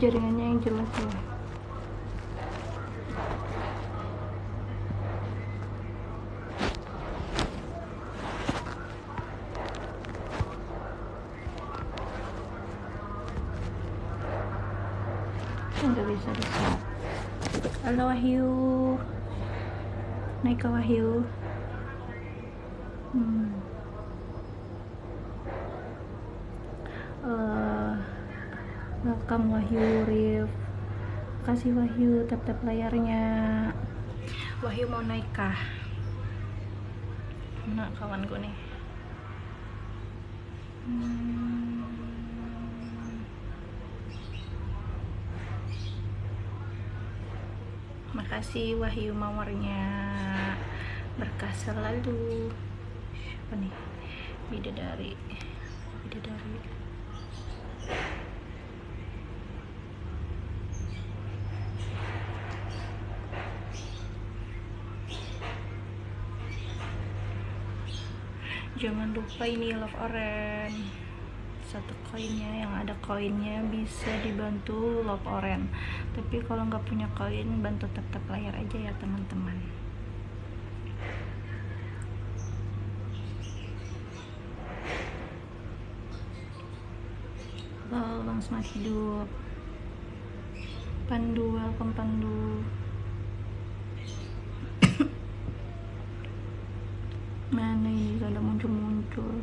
Jaringannya yang jelas ya. Nggak bisa. Halo Wahyu, naik ke Wahyu. Eh, Welcome Wahyu Rif. Kasih Wahyu tap layarnya. Wahyu mau naik kah? Mana kawanku nih? Makasih Wahyu mawarnya. Berkah selalu. Siapa nih? Bidadari. Jangan lupa ini love orange. Satu koinnya, yang ada koinnya bisa dibantu love orange. Tapi kalau nggak punya koin, bantu tap layar aja ya teman-teman. Halo Bang Semangat Hidup. Pandu, welcome Pandu. Mana ini ada muncul.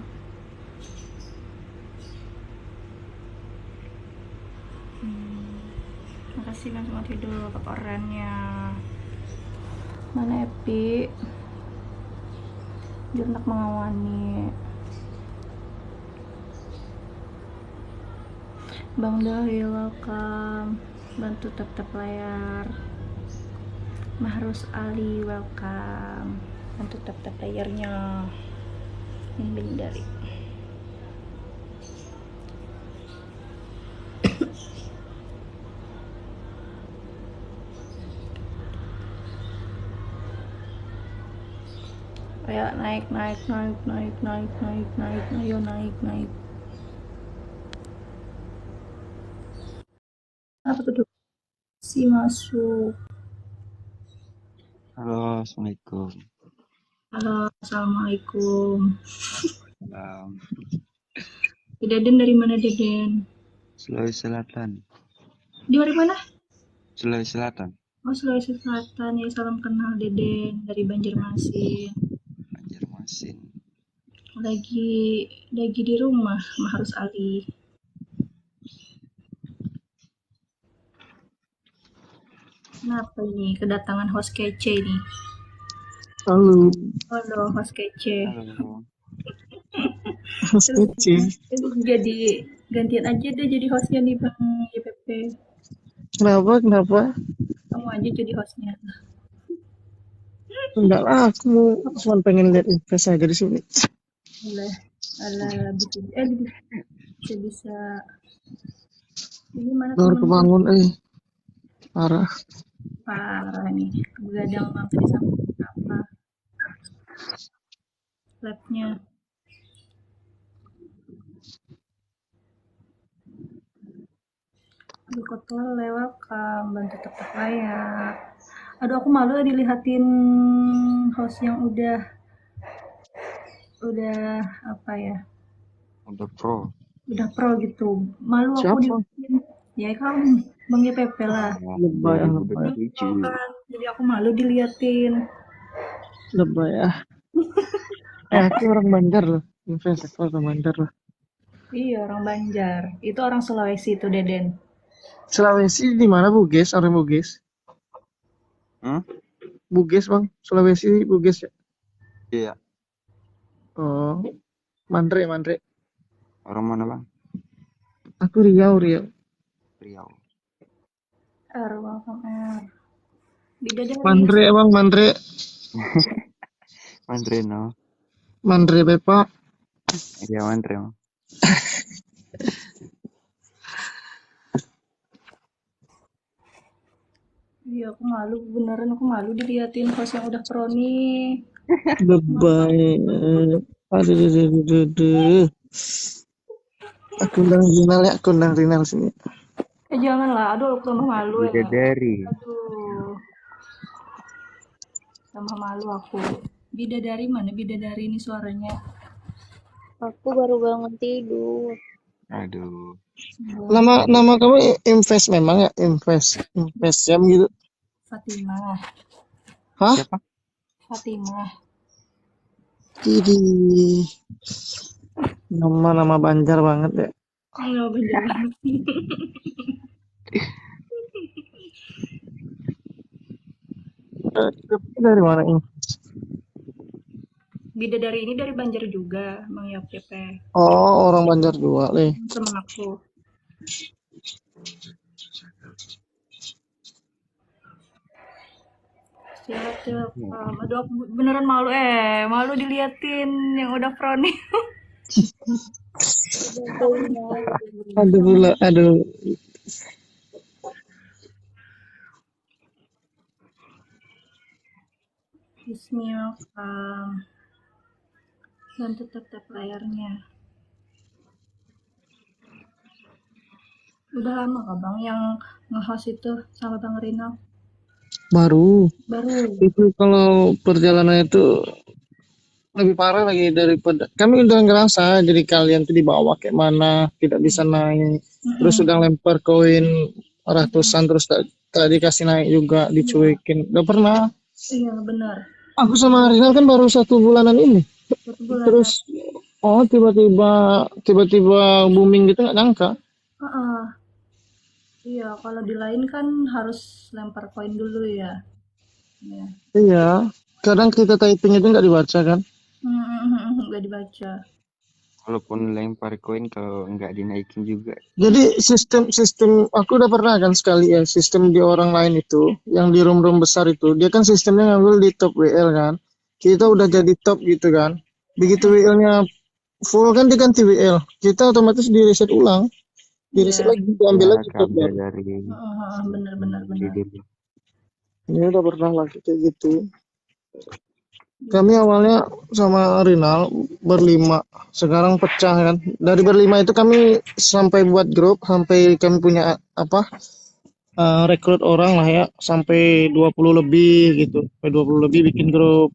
Makasih Bang Semangat Hidup orannya. Mana Epi? Jurnak mengawani. Bang Dahi welcome. Bantu tap layar. Mahrus Ali welcome. Bantu tap layarnya. Ini Bidadari. Ayo naik. Ayo naik. Apa tuh? Si masuk. Halo, Assalamualaikum. Halo, Assalamualaikum. Salam. Deden dari mana Deden? Sulawesi Selatan. Dari mana? Sulawesi Selatan. Oh, Sulawesi Selatan ya. Salam kenal Deden dari Banjarmasin. Lagi di rumah Mahrus Ali. Kenapa ini kedatangan host kece nih? Halo. Halo host kece. Halo. Host kece. Jadi gantian aja deh jadi hostnya nih Bang YPP. Kenapa? Kamu aja jadi hostnya. Enggak lah, aku cuma pengen lihat invest aja di sini. Alah, bisa. Ini mana Baru kebangun, parah nih. Begadang mampir sama apa? Labnya. Aduh, kotor lewat bantu tepuk layar. Aduh, aku malu dilihatin host yang udah apa ya? Udah pro gitu. Malu siapa? aku dilihatin. Ya kamu, Bang YPP lah. Lebay. Jadi aku malu diliatin. Lebay ya. Aku orang Banjar loh. Invest aku orang Banjar loh. Iya, orang Banjar. Itu orang Sulawesi itu Deden. Sulawesi di mana Buges? Orang Buges. Buges Bang. Sulawesi Buges ya? Iya. Oh. Mandre. Orang mana Bang? Aku Riau. Mandre Bang, Mandre. Mandre no. Mandre Bepa. Iya Mandre. Iya, aku malu beneran, aku malu diliatin host yang udah pro nih. Lebay. Aduh, aduh, aduh, aduh, aduh. Aku undang Rinal ya, aku undang Rinal sini. Janganlah, aduh aku tambah malu ya. Bidadari. Aduh, tambah malu aku. Bidadari mana? Bidadari ini suaranya. Aku baru bangun tidur. Aduh. Nama kamu Invest memang ya, Invest jam gitu. Fatimah. Hah? Siapa? Fatimah. Ini nama Banjar banget ya. Enggak bener banget. Dari mana ini? Bidadari ini dari Banjar juga, Bang Yapep. Oh, orang Banjar juga nih. Temen aku. Siap, siap. Aduh, aku beneran malu. Malu diliatin yang udah pro nih. Aduh pula, aduh. Bismillah. Dan tetap tap layarnya. Udah lama kah Bang yang nge-host itu sama Bang Rinal? Baru. Baru. Itu kalau perjalanan itu lebih parah lagi daripada kami udah ngerasa jadi kalian tuh dibawa kayak mana, tidak bisa naik, terus sudah lempar koin ratusan terus tak dikasih naik juga, dicuekin. Udah pernah. Iya benar. Aku sama Rinal kan baru 1 bulanan ini. 1 bulan. Terus tiba-tiba booming gitu, nggak nyangka. Iya, kalau di lain kan harus lempar koin dulu ya. Iya. Iya, kadang kita typing itu nggak dibaca kan. Nggak dibaca. Walaupun lempar koin kalau nggak dinaikin juga. Jadi sistem aku udah pernah kan sekali ya, sistem di orang lain itu yang di room-room besar itu dia kan sistemnya ngambil di top WL kan, kita udah jadi top gitu kan, begitu WL-nya full kan diganti WL, kita otomatis di reset ulang, di reset lagi, diambil Ya, lagi top kabel baru. dari Benar. diri. Ini udah pernah lah kayak gitu. Kami awalnya sama Rinal berlima, sekarang pecah kan. Dari berlima itu kami sampai buat grup, sampai kami punya rekrut orang lah ya, sampai 20 lebih gitu. Sampai 20 lebih bikin grup.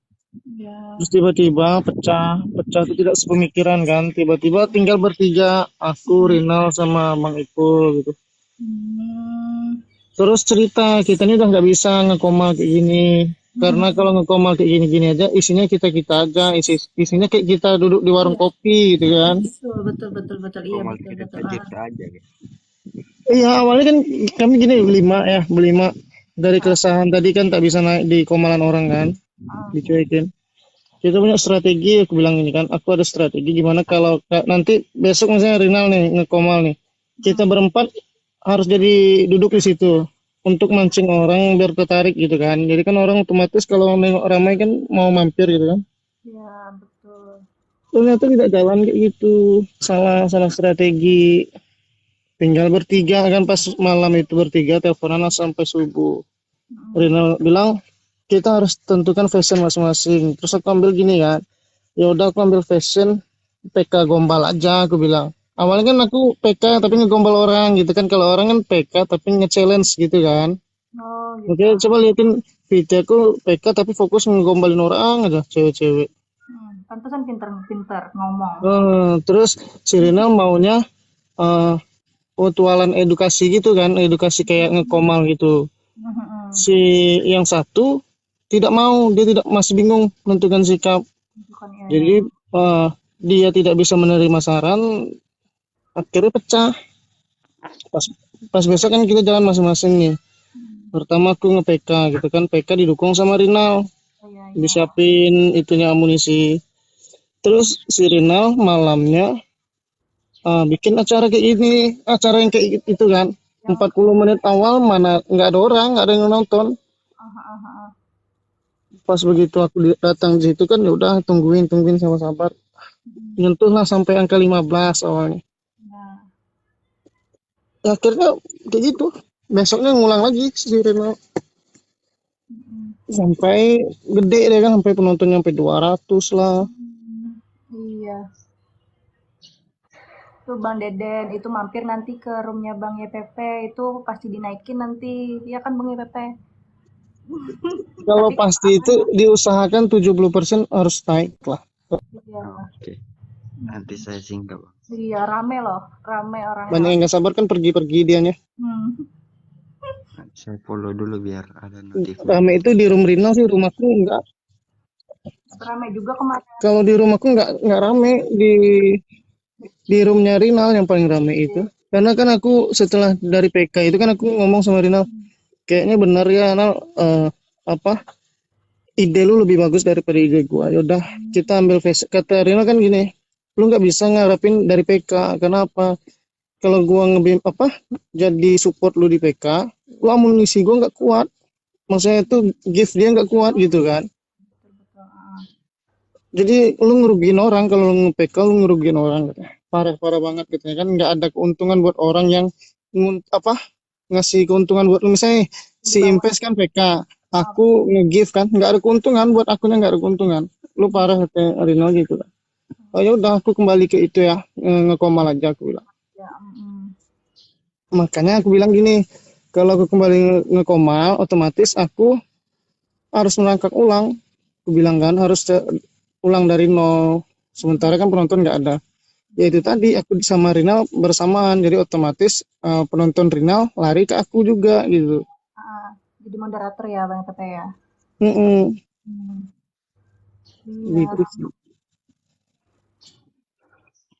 Ya. Terus tiba-tiba pecah itu tidak sepemikiran kan. Tiba-tiba tinggal bertiga, aku, Rinal sama Bang Ipul gitu. Terus cerita, kita ini udah nggak bisa ngekomal kayak gini. Karena kalau ngekomal kayak gini-gini aja, isinya kita aja, isinya kayak kita duduk di warung kopi gitu kan. Betul. Iya, Komal betul. kita aja ya. Iya, awalnya kan kami gini berlima. Dari keresahan tadi kan tak bisa naik di komalan orang kan, dicuekin. Kita punya strategi, aku bilang ini kan, aku ada strategi gimana kalau nanti besok misalnya Rinal nih ngekomal nih, kita berempat harus jadi duduk di situ untuk mancing orang biar tertarik gitu kan. Jadi kan orang otomatis kalau nengok ramai kan mau mampir gitu kan. Iya, betul. Ternyata tidak jalan kayak gitu, salah strategi. Tinggal bertiga kan, pas malam itu bertiga teleponan sampai subuh. Rinal bilang kita harus tentukan fashion masing-masing. Terus aku ambil gini kan, ya udah aku ambil fashion PK gombal aja, aku bilang. Awalnya kan aku PK tapi ngegombal orang gitu kan, kalau orang kan PK tapi nge-challenge gitu kan. Oh, gitu. Oke, coba liatin video aku PK tapi fokus ngegombalin orang aja, cewek-cewek. Pantesan pintar ngomong. Terus si Rinal maunya tualan edukasi gitu kan, edukasi kayak ngekomal gitu. Si yang satu tidak mau, dia masih bingung menentukan sikap. Jadi dia tidak bisa menerima saran, akhirnya pecah. Pas besok kan kita jalan masing-masing nih. Pertama aku nge-PK gitu kan, PK didukung sama Rinal, disiapin itunya amunisi. Terus si Rinal malamnya bikin acara kayak gini, acara yang kayak itu kan, 40 menit awal mana nggak ada orang, nggak ada yang nonton. Pas begitu aku datang di situ kan, ya udah tungguin sama sabar. Nyentuhlah sampai angka 15 awalnya. Ya, akhirnya kayak gitu. Besoknya ngulang lagi si Rinal. sampai gede deh kan, sampai penontonnya sampai 200 lah. Iya. Tuh Bang Deden itu mampir nanti ke roomnya Bang YPP itu pasti dinaikin nanti. Iya kan Bang YPP? Kalau Tapi pasti itu diusahakan 70% harus naik lah. iya. Oke. Nanti saya singgah, Bang. Iya rame loh, rame orangnya. Banyak yang nggak sabar kan pergi-pergi dianya. Nanti saya follow dulu biar ada notif. Rame itu di room Rinal sih, rumahku enggak. Rame juga kemarin. Kalau di rumahku enggak rame, di roomnya Rinal yang paling rame itu. Karena kan aku setelah dari PK itu kan aku ngomong sama Rinal, kayaknya benar ya Nal, apa ide lu lebih bagus daripada ide gua. Yaudah kita ambil face. Kata Rinal kan gini, lu nggak bisa ngarepin dari PK. Kenapa? Kalau gua jadi support lu di PK, lu amunisi gua nggak kuat. Maksudnya itu gift dia nggak kuat gitu kan. Jadi lu ngerugiin orang, kalau lu nge-PK lu ngerugiin orang katanya. Parah banget katanya, kan nggak ada keuntungan buat orang yang ngasih keuntungan buat lu. Misalnya si Impes kan PK, aku nge-give kan, nggak ada keuntungan buat akunya, nggak ada keuntungan. Lu parah katanya Rinal gitu kan. Oh ya udah aku kembali ke itu ya, ngekomal aja aku bilang. Makanya aku bilang gini, kalau aku kembali ngekomal otomatis aku harus merangkak ulang. Aku bilang kan harus ulang dari nol. Sementara kan penonton nggak ada. Ya itu tadi aku sama Rinal bersamaan, jadi otomatis penonton Rinal lari ke aku juga gitu. Jadi moderator ya Bang Tete ya. Gitu sih.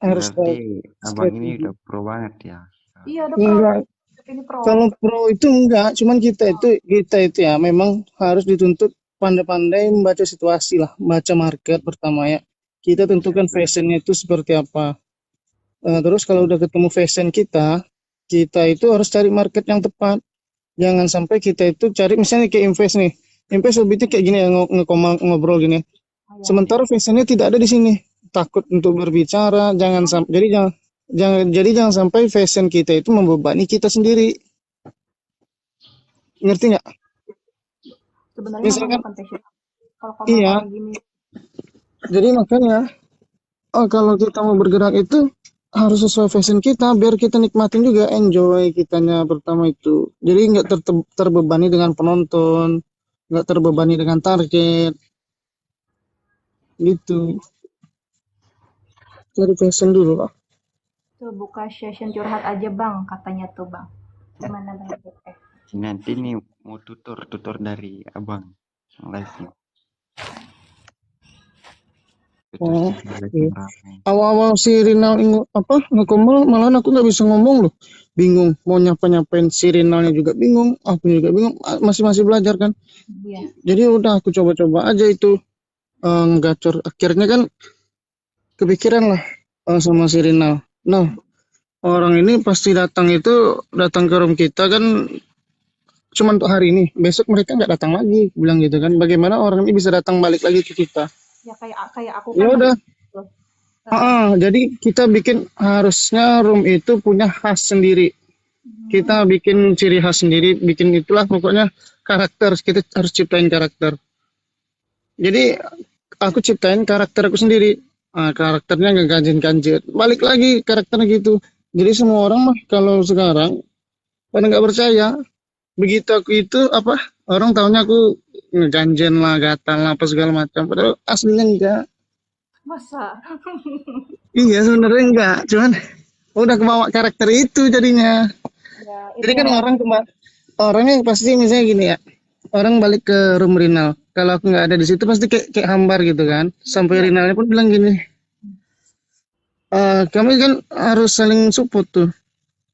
Harus Berarti abang ini udah pro banget ya. Iya udah pro. Enggak. Ini pro. Kalau pro itu enggak, cuman kita itu ya memang harus dituntut pandai-pandai membaca situasi lah, baca market pertama ya. Kita tentukan fashionnya itu seperti apa. Terus kalau udah ketemu fashion kita itu harus cari market yang tepat. Jangan sampai kita itu cari misalnya kayak invest nih. Invest lebih kayak gini ya, ngobrol gini. Sementara fashionnya tidak ada di sini. Takut untuk berbicara, jangan sampai fashion kita itu membebani kita sendiri. Ngerti nggak? Sebenarnya Misalkan bukan fashion. Kalau iya. Gini. Jadi makanya kalau kita mau bergerak itu harus sesuai fashion kita, biar kita nikmatin juga, enjoy kitanya pertama itu. Jadi nggak terbebani dengan penonton, nggak terbebani dengan target, gitu. Cari fashion dulu lah. Tuh buka session curhat aja Bang, katanya tuh Bang. Gimana Bang? Nanti nih mau tutor dari abang live nih. Awal-awal si Rinal ngekomal malahan aku nggak bisa ngomong loh, bingung mau nyapain si Rinalnya juga bingung, aku juga bingung, masih belajar kan. Jadi udah aku coba-coba aja itu ngegacor, akhirnya kan kepikiran lah sama si Rinal. Nah orang ini pasti datang ke room kita kan cuma untuk hari ini, besok mereka nggak datang lagi, bilang gitu kan. Bagaimana orang ini bisa datang balik lagi ke kita? Ya kayak aku kan. Ya udah. Jadi kita bikin, harusnya room itu punya khas sendiri. Kita bikin ciri khas sendiri, bikin itulah pokoknya karakter. Kita harus ciptain karakter. Jadi aku ciptain karakter aku sendiri. Karakternya nggak ganjil-ganjil. Balik lagi karakternya gitu. Jadi semua orang mah kalau sekarang pada nggak percaya. Begitu aku itu orang tahunya aku ngeganjen lah, gatal lah, apa segala macam. Padahal aslinya enggak. Masa? Iya sebenarnya enggak, cuman udah kebawa karakter itu jadinya. Ya, jadi kan orangnya pasti misalnya gini ya, orang balik ke room Rinal, kalau aku nggak ada di situ pasti kayak hambar gitu kan. Sampai Rinalnya pun bilang gini, kami kan harus saling support tuh.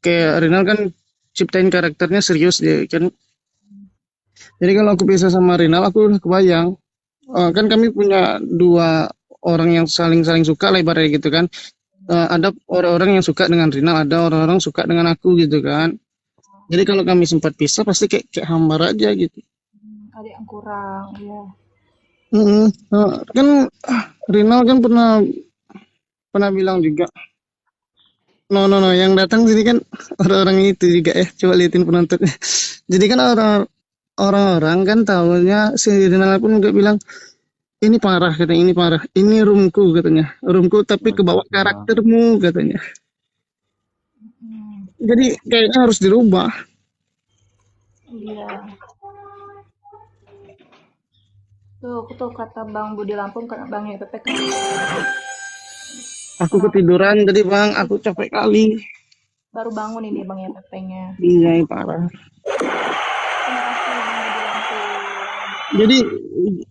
Kayak Rinal kan ciptain karakternya serius dia kan. Jadi kalau aku bisa sama Rinal, aku udah kebayang. Kan kami punya 2 orang yang saling suka lah ibaratnya gitu kan. Ada orang-orang yang suka dengan Rinal, ada orang-orang suka dengan aku gitu kan. Jadi kalau kami sempat pisah pasti kayak hambar aja gitu. Ada yang kurang, ya. Kan Rinal kan pernah bilang juga. No, yang datang sini kan orang-orang itu juga ya. Coba liatin penontonnya. Jadi kan orang-orang kan tahunya si Rinal pun nggak bilang ini parah katanya, ini parah, ini roomku katanya, roomku tapi kebawa karaktermu katanya. Jadi kayaknya harus dirubah. Iya. Tuh kata Bang Budi Lampung, kata Bang YPP kan. Aku ketiduran tadi Bang, aku capek kali. Baru bangun ini Bang YPP-nya. Iya parah. Terima kasih Bang Budi Lampung. Jadi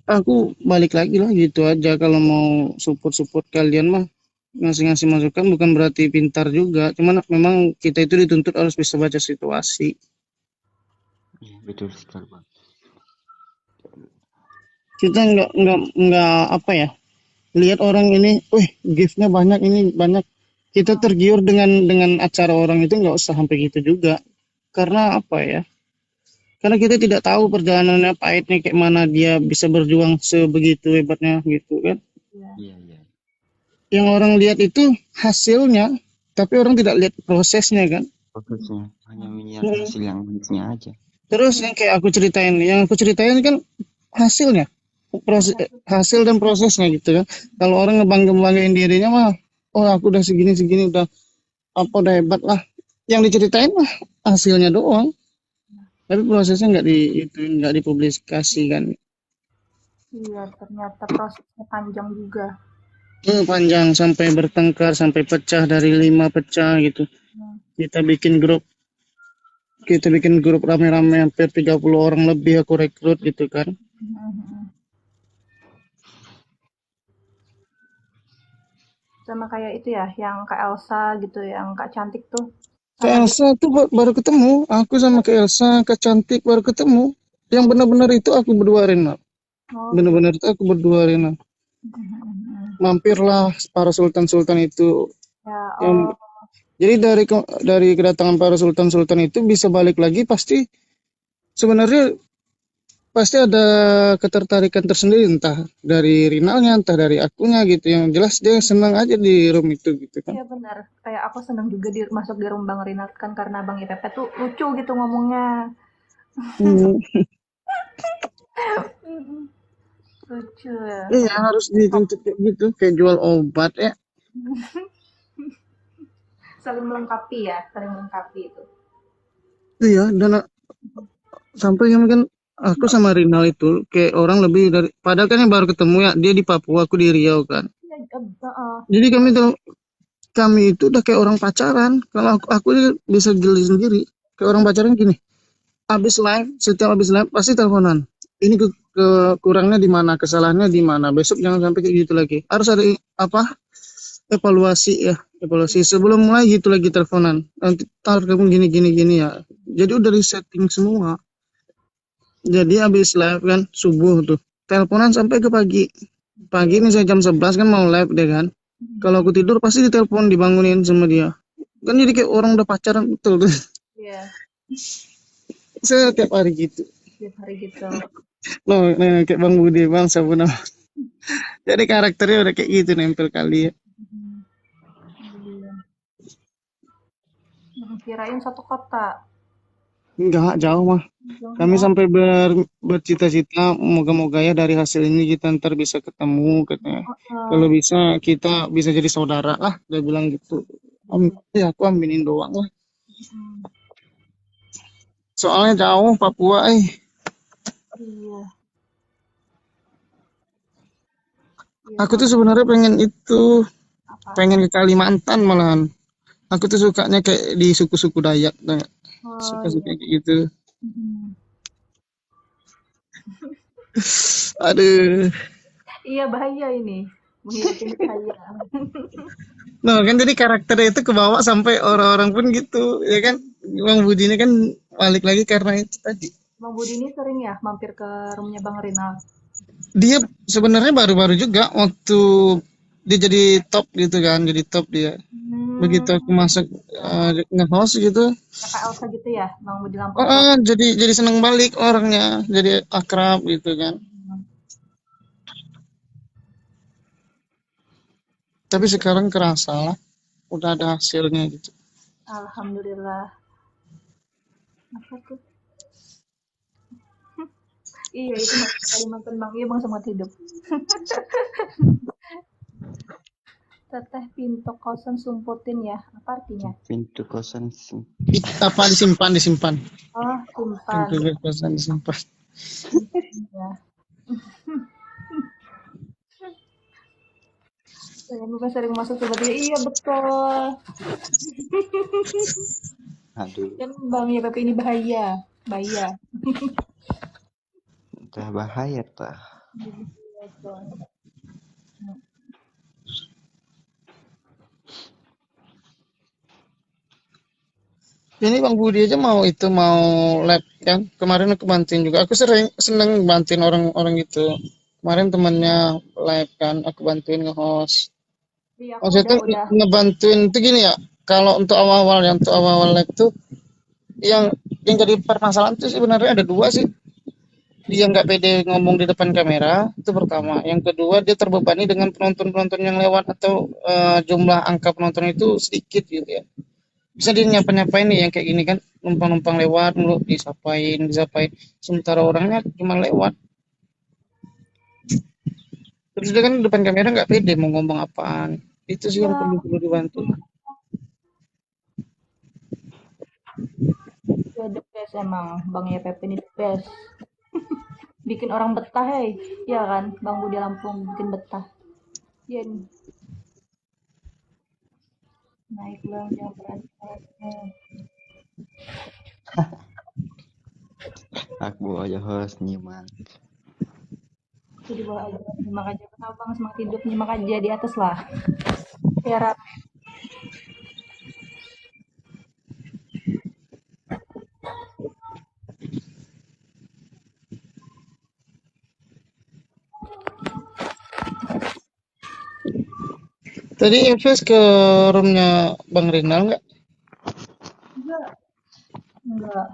aku balik lagi lah gitu aja, kalau mau support kalian mah ngasih masukan bukan berarti pintar juga, cuman memang kita itu dituntut harus bisa baca situasi. Iya, betul sekali Bang. Kita nggak apa ya, lihat orang ini, gift-nya banyak, ini banyak, kita tergiur dengan acara orang itu, nggak usah sampai gitu juga. Karena apa ya, karena kita tidak tahu perjalanannya pahitnya kayak mana, dia bisa berjuang sebegitu hebatnya gitu kan. Iya. Yang orang lihat itu hasilnya, tapi orang tidak lihat prosesnya kan. Prosesnya hanya melihat hasil yang manisnya aja. Terus yang aku ceritain kan hasilnya, hasil dan prosesnya gitu kan. Kalau orang ngebanggain dirinya mah, aku udah segini udah udah hebat lah. Yang diceritain mah hasilnya doang, tapi prosesnya nggak dipublikasikan. Iya, ternyata prosesnya panjang juga. Panjang, sampai bertengkar, sampai pecah, dari 5 pecah gitu. Kita bikin grup rame-rame, hampir 30 orang lebih aku rekrut gitu kan. Sama kayak itu ya, yang Kak Elsa gitu, yang Kak Cantik tuh. Kak Elsa tuh baru ketemu, aku sama Kak Elsa, Kak Cantik baru ketemu. Yang benar-benar itu aku berdua Rina. Benar-benar itu aku berdua Rina. Mampirlah para sultan itu. Ya, jadi dari kedatangan para sultan itu bisa balik lagi, sebenarnya pasti ada ketertarikan tersendiri, entah dari Rinalnya, entah dari akunya gitu. Yang jelas dia senang aja di room itu gitu kan. Iya benar, kayak aku senang juga masuk di room Bang Rinal kan, karena Bang YPP tuh lucu gitu ngomongnya. Lucu ya. Iya, harus dituntut kayak gitu, kayak jual obat ya. Saling melengkapi itu. Iya, dan sampai kan aku sama Rinal itu kayak orang lebih dari, padahal kan yang baru ketemu ya, dia di Papua, aku di Riau kan. Jadi kami itu udah kayak orang pacaran. Kalau aku bisa jelasin sendiri, kayak orang pacaran gini. Setiap habis live pasti teleponan. Ini kurangnya di mana, kesalahannya di mana. Besok jangan sampai kayak gitu lagi. Harus ada evaluasi sebelum mulai gitu lagi teleponan. Nanti kamu gini ya. Jadi udah resetting semua. Jadi habis live kan subuh tuh teleponan sampai ke pagi. Pagi ini saya jam 11 kan mau live deh kan. Kalau aku tidur pasti ditelepon, dibangunin sama dia. Kan jadi kayak orang udah pacaran betul tuh. Iya. Saya tiap hari gitu. Loh, kayak Bang Budi, Bang Sabuna. Jadi karakternya udah kayak gitu, nempel kali ya. Kirain satu kota. Enggak, jauh mah. Kami sampai bercita-cita, moga-moga ya dari hasil ini kita ntar bisa ketemu katanya. Kalau bisa kita bisa jadi saudara lah, dia bilang gitu. Ya aku aminin doang lah. Soalnya jauh Papua. Iya. Aku tuh sebenarnya pengen ke Kalimantan malahan. Aku tuh sukanya kayak di suku-suku Dayak, suka-suka kayak gitu. Aduh. Iya bahaya ini, menghidupin bahaya. Nah kan jadi karakternya itu kebawa sampai orang-orang pun gitu, ya kan. Bang Budi ini kan balik lagi karena itu tadi. Bang Budi ini sering ya mampir ke rumahnya Bang Rinal. Dia sebenarnya baru-baru juga waktu dia jadi top gitu kan, jadi top dia. Begitu aku masuk nge-host gitu. Kakak Elsa gitu ya, Bang Budi Lampung. Jadi seneng balik orangnya, jadi akrab gitu kan. Tapi sekarang kerasa lah, udah ada hasilnya gitu. Alhamdulillah. Apa tuh? Iya, itu masuk Kalimantan Bang. Iya Bang, semangat hidup. Teteh pintu kosan sumputin ya. Apa artinya? Pintu kosan Apa disimpan, disimpan. Oh, simpan. Pintu kosan disimpan. Ya. Saya bukan sering masuk tiba-tiba. Iya betul. aduh, Kan Bang ya Pepe ini bahaya. Bahaya. udah bahaya tah. Ini Bang Budi aja mau lab kan. Kemarin aku bantuin juga. Aku seneng bantuin orang-orang gitu. Kemarin temannya lab kan, aku bantuin nge-host. Iya, aku Maksudnya udah. ngebantuin itu gini ya. Kalau untuk awal-awal lab tuh yang jadi permasalahan tuh sebenarnya ada dua sih. Dia nggak pede ngomong di depan kamera, itu pertama. Yang kedua, dia terbebani dengan penonton-penonton yang lewat atau jumlah angka penonton itu sedikit gitu ya. Bisa dia nyapa-nyapain nih yang kayak gini kan, numpang-numpang lewat mulu, disapain. Sementara orangnya cuma lewat. Terus dia kan di depan kamera nggak pede mau ngomong apaan. Itu sih yang Iya, perlu dibantu. ya the best emang. Bang ya Pepe ini the best. Bikin orang betah, hei. Iya kan, Bang Budi Lampung bikin betah. Iya nih. Naik bang, jangan berat-beratnya. Aku aja host nyimak. Itu di bawah aja, nyimak aja. Kenapa bang semangat hidup, nyimak aja di atas lah. Biar rame. Tadi invest ke roomnya Bang Rinal nggak? Enggak, enggak.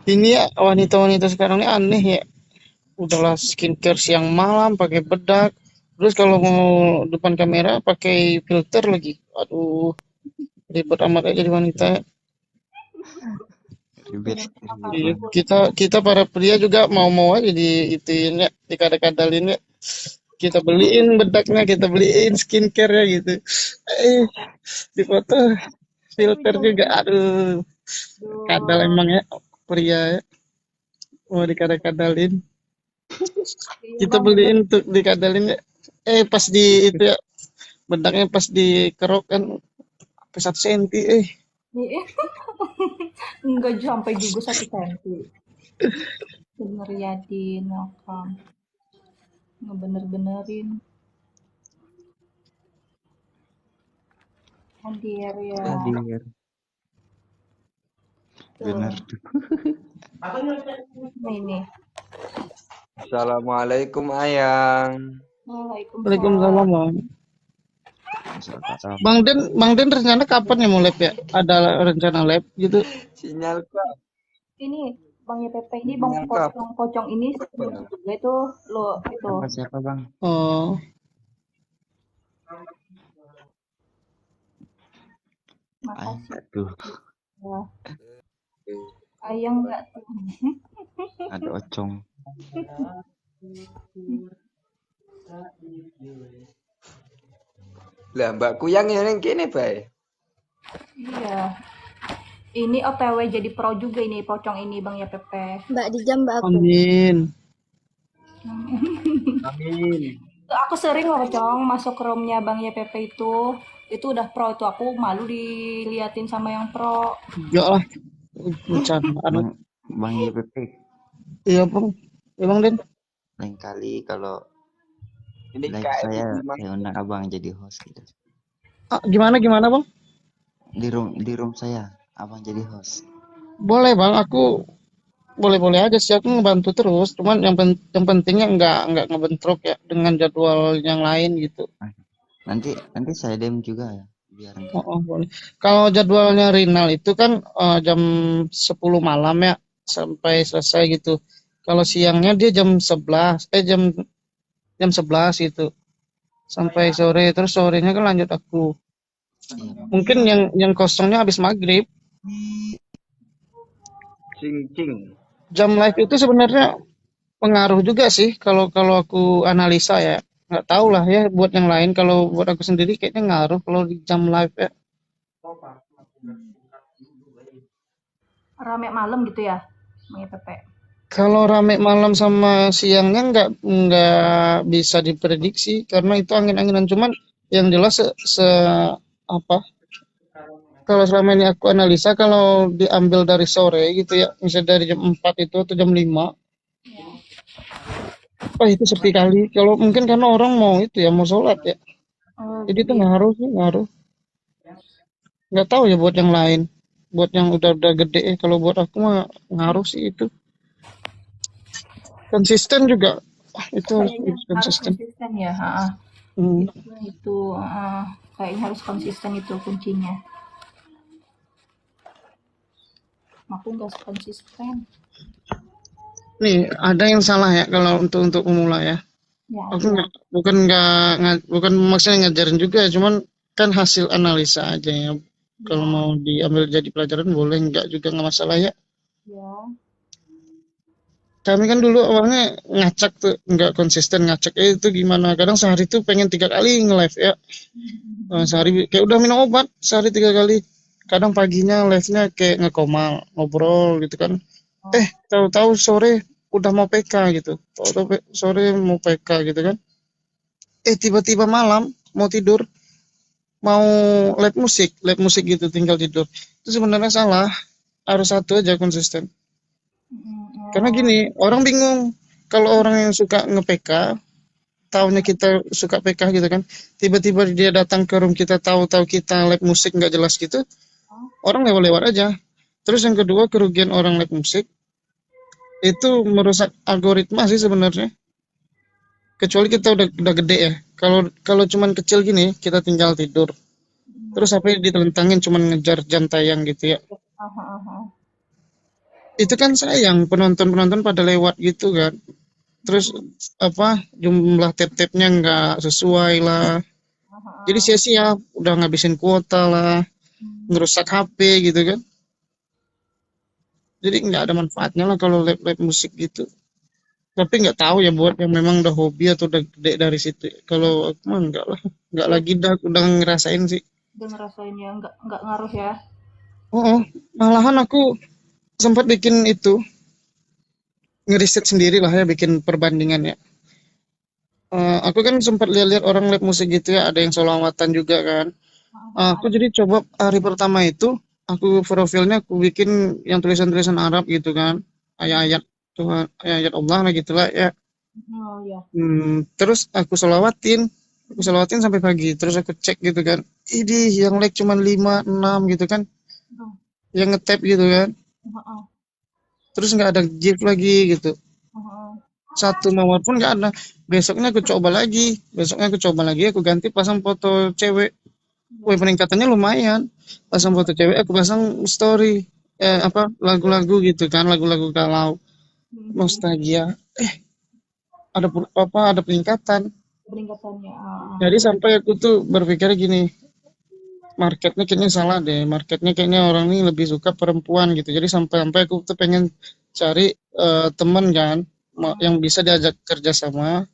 Ini ya wanita-wanita sekarang ini aneh ya. Udahlah skincare siang malam pakai bedak. Terus kalau mau depan kamera pakai filter lagi. Aduh, ribet amat aja jadi wanita. Ribet, Iya, banget. kita para pria juga mau aja di ituin ya, dikadal-kadalin ya. Kita beliin bedaknya, kita beliin skincare ya gitu. Di foto filter juga. Aduh, kadal Aduh. emang ya pria ya. Mau dikadal-kadalin. Iya Kita bang, bener. beliin tuh dikadalin ya. Pas di itu ya, bedaknya pas dikerok kan sampai 1 senti. Iya. Enggak sampai juga 1 senti. Bener ya di nakam. Ngebener-benerin. Hadir ya. Hadir. Bener Tuh. tuh. Nah ini. Assalamualaikum Ayang. Waalaikumsalam. Waalaikumsalam Bang. Masalah Bang Den rencana kapan ya mau lab ya? Ada rencana lab gitu? Sinyalku Ini Bang YPP ini Bang sinyalku apa? Pocong ini sebelum juga itu lo itu. sama siapa bang? Oh, Makasih Aduh, ya. Ayang nggak tuh. ada ocong. Lah Mbak Kuyang yang kene bae. Iya. Ini OTW jadi pro juga ini pocong ini Bang YPP. Mbak dijam mbak aku. amin. Amin. Aku sering loh pocong masuk ke roomnya Bang YPP itu. Itu udah pro itu aku malu diliatin sama yang pro. Ya lah, bercandaan. Bang YPP Iya Bang, ya Bang Den. lain kali kalau Ini live KM saya gimana? undang abang jadi host gitu. Gimana Bang? Di room saya abang jadi host. Boleh Bang, aku boleh-boleh aja sih, aku ngebantu terus. Cuman yang pentingnya nggak ngebentrok ya dengan jadwal yang lain gitu. Nanti saya dem juga ya biar enggak. Oh, boleh. Kalau jadwalnya Rinal itu kan jam 10 malam ya sampai selesai gitu. Kalau siangnya dia jam 11, jam 11 gitu. Sampai sore, terus sorenya kan lanjut aku. Mungkin yang kosongnya habis maghrib. Cing. Jam live itu sebenarnya pengaruh juga sih kalau kalau aku analisa ya. Nggak tahu lah ya buat yang lain. Kalau buat aku sendiri kayaknya ngaruh kalau di jam live ya. Rame malam gitu ya, Bang Pepe. Kalau rame malam sama siangnya nggak bisa diprediksi karena itu angin-anginan. Cuman yang jelas apa? Kalau selama ini aku analisa kalau diambil dari sore gitu ya, misalnya dari jam 4 itu atau jam 5, wah itu sepi kali. Kalau mungkin karena orang mau itu ya mau sholat ya. Oh, Jadi itu gitu ya. ngaruh sih, ngaruh. Nggak tahu ya buat yang lain. Buat yang udah gede ya. Kalau buat aku mah ngaruh sih itu. Konsisten juga. Itu harus Kayaknya harus konsisten. konsisten ya. Heeh. Hmm. Itu kayaknya harus konsisten itu kuncinya. Aku nggak konsisten. Nih ada yang salah ya kalau untuk pemula ya. Ya, Aku bukan maksudnya ngajarin juga, cuman kan hasil analisa aja ya. Kalau mau diambil jadi pelajaran boleh, nggak juga nggak masalah ya. ya. Kami kan dulu awalnya ngacak tuh, nggak konsisten ngacak. Itu gimana? Kadang sehari tuh pengen 3 kali nge-live ya. Sehari kayak udah minum obat, sehari 3 kali. Kadang paginya live-nya kayak ngekomal, ngobrol gitu kan. Tahu-tahu sore udah mau PK gitu. Tahu-tahu sore mau PK gitu kan. Tiba-tiba malam mau tidur, mau live musik gitu tinggal tidur. Itu sebenarnya salah. Harus satu aja konsisten. Karena gini, orang bingung kalau orang yang suka nge-PK, taunya kita suka PK gitu kan, tiba-tiba dia datang ke room kita, tahu-tahu kita live musik nggak jelas gitu, orang lewat-lewat aja. Terus yang kedua, kerugian orang live musik itu merusak algoritma sih sebenarnya. Kecuali kita udah gede ya. Kalau kalau cuman kecil gini, kita tinggal tidur. Terus apa yang ditelentangin cuman ngejar jam tayang gitu ya. Itu kan sayang penonton-penonton pada lewat gitu kan. Terus apa jumlah tap-tapnya nggak sesuai lah. Jadi sia-sia udah ngabisin kuota lah, ngerusak HP gitu kan. Jadi nggak ada manfaatnya lah kalau live musik gitu. Tapi nggak tahu ya buat yang memang udah hobi atau udah gede dari situ. Kalau aku mah enggak lah, nggak lagi udah ngerasain sih. Udah ngerasain ya, nggak ngaruh ya. Oh, malahan aku sempat bikin itu ngeriset sendiri lah ya, bikin perbandingan ya. Aku kan sempat lihat-lihat orang live musik gitu ya, ada yang solawatan juga kan. Aku jadi coba hari pertama itu, aku profilnya aku bikin yang tulisan-tulisan Arab gitu kan, ayat-ayat Tuhan, ayat Allah lah gitulah ya. Oh ya. Terus aku selawatin sampai pagi. Terus aku cek gitu kan, ini yang like cuma 5, 6 gitu kan, yang nge-tap gitu kan. Terus nggak ada gift lagi gitu. Satu mawar pun nggak ada. Besoknya aku coba lagi, aku ganti pasang foto cewek. Wih, peningkatannya lumayan. Pasang foto cewek, aku pasang story. Lagu-lagu gitu kan, lagu-lagu galau, nostalgia. Ada peningkatan. Peningkatannya. Jadi sampai aku tuh berpikir gini, marketnya kayaknya salah deh. Marketnya kayaknya orang ini lebih suka perempuan gitu. Jadi sampai aku tuh pengen cari teman kan, yang bisa diajak kerja sama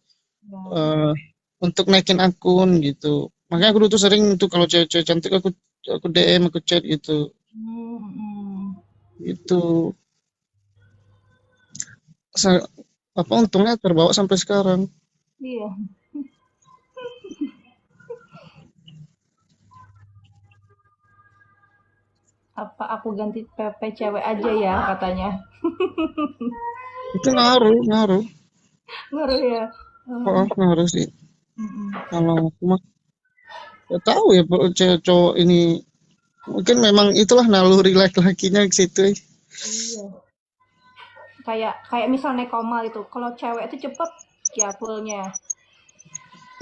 untuk naikin akun gitu. Makanya aku dulu tuh sering tuh kalau cewek-cewek cantik aku DM, aku chat gitu. Itu untungnya terbawa sampai sekarang. Iya. Apa aku ganti PP cewek aja ya katanya. Itu ngaruh. Ngaruh ya. Ngaruh sih. Kalau aku mah ya tahu ya cewek cowok ini mungkin memang itulah naluri laki-lakinya ke situ. Iya. Kayak misalnya koma itu. Kalau cewek itu cepet ya fullnya.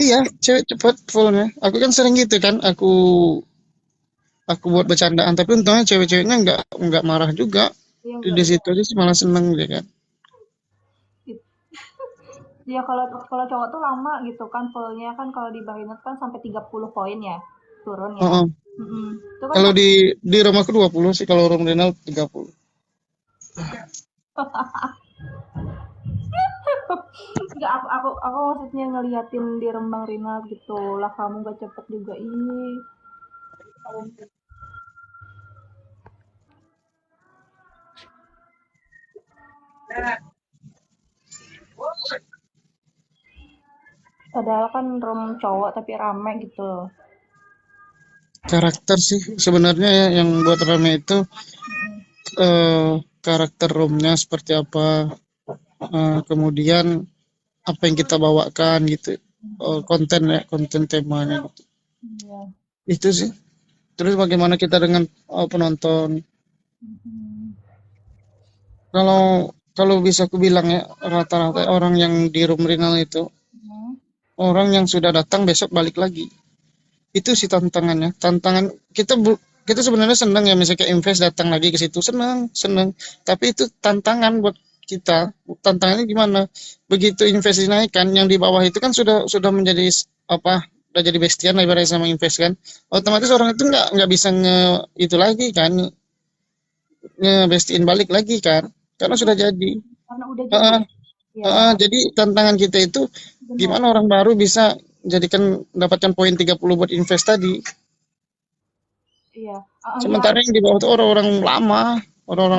Iya, cewek cepet fullnya. Aku kan sering gitu kan, aku buat bercandaan, tapi untungnya cewek-ceweknya nggak marah juga. Iya, Di situ aja sih malah seneng dia kan. Ya kalau cowok tuh lama gitu kan fullnya kan kalau di Bahinut kan sampai 30 poin ya turun ya. Itu kan Kalau di rumahku 20 sih, kalau room renal 30. nggak, aku maksudnya ngeliatin di Rembang Rinal gitu lah, kamu gak cepet juga ini. Padahal kan room cowok tapi rame gitu. Karakter sih sebenarnya ya yang buat rame itu, karakter roomnya seperti apa, kemudian apa yang kita bawakan gitu, konten ya, konten temanya gitu. Iya. Itu sih. Terus bagaimana kita dengan penonton. Kalau kalau bisa aku bilang ya, rata-rata orang yang di room renal itu orang yang sudah datang besok balik lagi. Itu sih tantangannya. Tantangan kita kita sebenarnya senang ya, misalnya kayak invest datang lagi ke situ, senang, senang. Tapi itu tantangan buat kita. Tantangannya gimana? Begitu invest dinaikkan, yang di bawah itu kan sudah menjadi apa? Udah jadi bestian lah ibaratnya sama invest kan. Otomatis orang itu nggak bisa itu lagi kan, ngebestiin balik lagi kan, karena sudah jadi. Karena udah jadi. Heeh, Ya, jadi tantangan kita itu benar. gimana orang baru bisa jadikan dapatkan poin 30 buat invest tadi. Iya. Ya, Sementara yang di bawah itu orang-orang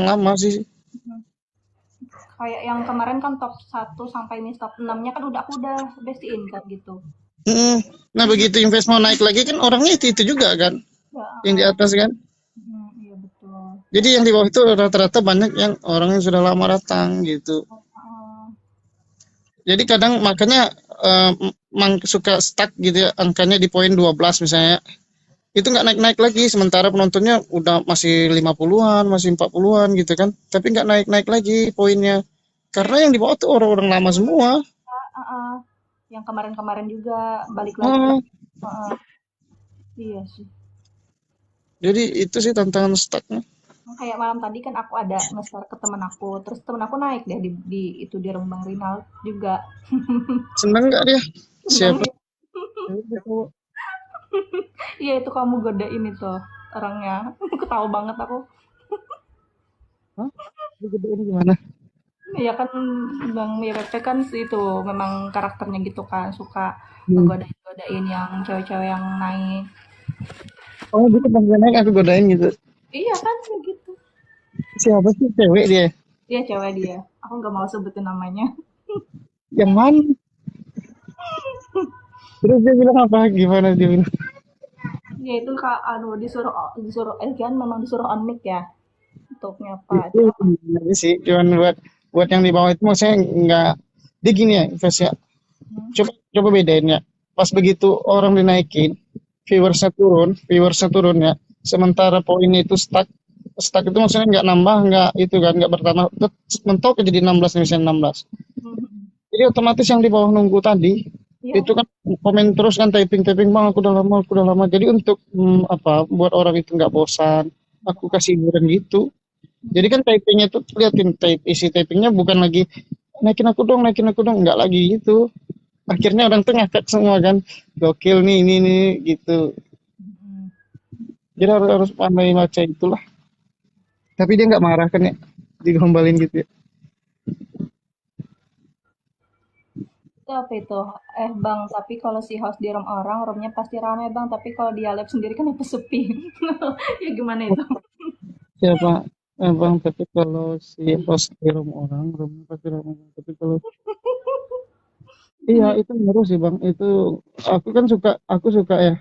lama sih. kayak yang kemarin kan top 1 sampai ini top 6-nya kan aku udah bestiin kan gitu. Mm. Nah begitu invest mau naik lagi kan orangnya itu juga kan, Ya, yang di atas kan. iya betul. Jadi yang di bawah itu rata-rata banyak yang orang yang sudah lama datang gitu. Jadi kadang makanya suka stuck gitu ya, angkanya di poin 12 misalnya. Itu nggak naik-naik lagi, sementara penontonnya udah masih 50-an, masih 40-an gitu kan. Tapi nggak naik-naik lagi poinnya. Karena yang di bawah tuh orang-orang lama semua. Yang kemarin-kemarin juga balik lagi. Oh, Iya sih. jadi itu sih tantangan stucknya. Kayak malam tadi kan aku ada nge-share ke temen aku, terus temen aku naik deh di itu di Rembang Rinal juga. Seneng nggak dia? Seneng Siapa? ya. Iya itu kamu godain itu orangnya. Ketawa banget aku. Hah? Dia gedein gimana? Iya kan Bang YPP kan itu memang karakternya gitu kan, suka Hmm. ngegodain-godain yang cewek-cewek yang naik. Oh gitu, pas dia naik aku godain gitu. Iya kan kayak gitu. Siapa sih cewek dia? Iya cewek dia. Aku nggak mau sebutin namanya. Yang mana? Terus dia bilang apa? Gimana dia bilang? Ya itu kak, disuruh disuruh kan memang disuruh on mic ya untuk nyapa Itu itu apa? aja sih. Cuman buat yang di bawah itu maksudnya nggak. Dia gini ya, Invest ya. Coba bedain ya. Pas begitu orang dinaikin, viewersnya turun ya. Sementara poinnya itu stuck. Stuck itu maksudnya nggak nambah, nggak itu kan, nggak bertambah. Mentok jadi 16 misalnya 16. Jadi otomatis yang di bawah nunggu tadi Iya. itu kan komen terus kan, typing bang, aku udah lama. Jadi untuk apa, buat orang itu nggak bosan, aku kasih hiburan gitu. Jadi kan typingnya tuh liatin isi typingnya bukan lagi naikin aku dong, nggak lagi gitu. Akhirnya orang tuh ngakak semua kan, gokil nih ini gitu. Jadi harus pandai baca itulah. Tapi dia nggak marah kan ya, digombalin gitu ya. Itu apa itu? Bang, tapi kalau si host di room orang, roomnya pasti ramai bang. Tapi kalau dia live sendiri kan apa sepi. Ya gimana itu? Siapa? Bang, tapi kalau si host di rumahnya pasti ramai. Tapi kalau iya itu ngaruh sih bang. Itu aku suka ya,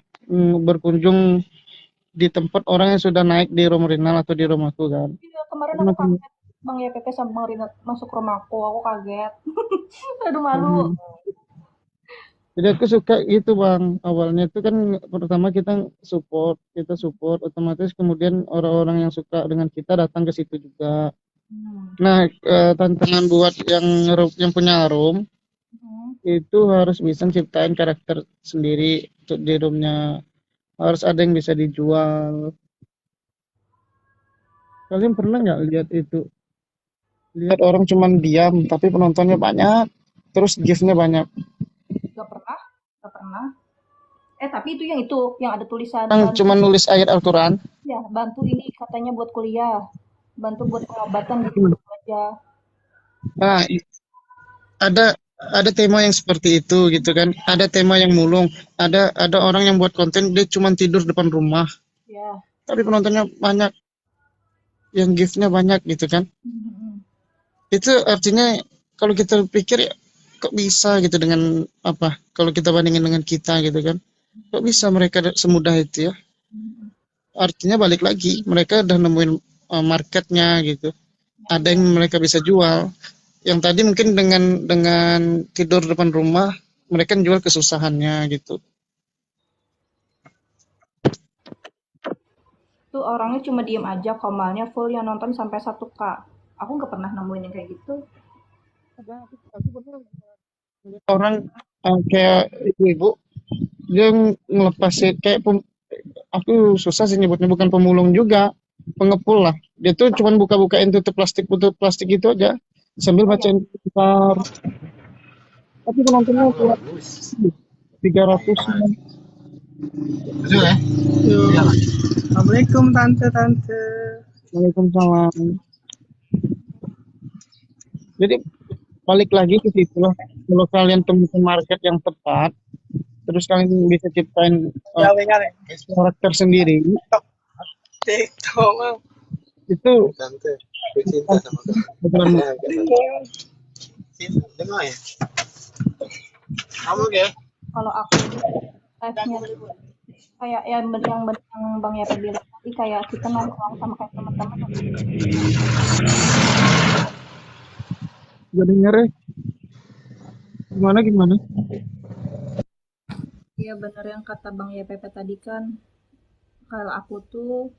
berkunjung di tempat orang yang sudah naik di room Rinal atau di rumahku kan. Iya, kemarin Karena aku kaget. Bang YPP sama Bang Rina masuk rumahku, aku kaget. Aduh malu. jadi aku suka gitu bang. Awalnya itu kan pertama kita support otomatis, kemudian orang-orang yang suka dengan kita datang ke situ juga. Nah, tantangan buat yang punya room itu harus bisa ciptain karakter sendiri untuk di roomnya. Harus ada yang bisa dijual. Kalian pernah nggak lihat itu? Lihat orang cuman diam, tapi penontonnya banyak. Terus gift-nya banyak. Gak pernah, gak pernah. Tapi itu yang ada tulisan Yang cuma nulis ayat Al-Quran. ya, bantu ini katanya buat kuliah, bantu buat pengobatan gitu aja. Nah, ada tema yang seperti itu gitu kan. Ada tema yang mulung. Ada orang yang buat konten dia cuma tidur depan rumah. Ya. Tapi penontonnya banyak, yang gift-nya banyak gitu kan. Itu artinya kalau kita pikir ya, kok bisa gitu dengan apa? Kalau kita bandingin dengan kita gitu kan. Kok bisa mereka semudah itu ya? Artinya balik lagi, mereka udah nemuin marketnya gitu. Ada yang mereka bisa jual. Yang tadi mungkin dengan tidur depan rumah, mereka jual kesusahannya gitu. Tuh orangnya cuma diem aja, komalnya full yang nonton sampai 1K. Aku nggak pernah nemuin yang kayak gitu. Orang kayak ibu-ibu dia ngelepasin kayak aku susah sih nyebutnya, bukan pemulung juga, pengepul lah. Dia tuh cuman buka-bukain tutup plastik itu aja sambil Oh ya, bacain sekitar, tapi penontonnya kuat 300. Assalamualaikum tante. Waalaikumsalam. Jadi balik lagi ke situ lah. Kalau kalian temukan market yang tepat, terus kalian bisa ciptain karakter sendiri, TikTok. itu Tante, cinta sama beneran Dengar ya. Kamu ya? kalau aku live-nya kayak yang Bang Yata bilang tadi, kayak kita nongkrong sama kayak teman-teman. gak denger ya. Gimana? Iya bener yang kata Bang YPP tadi kan, kalau aku tuh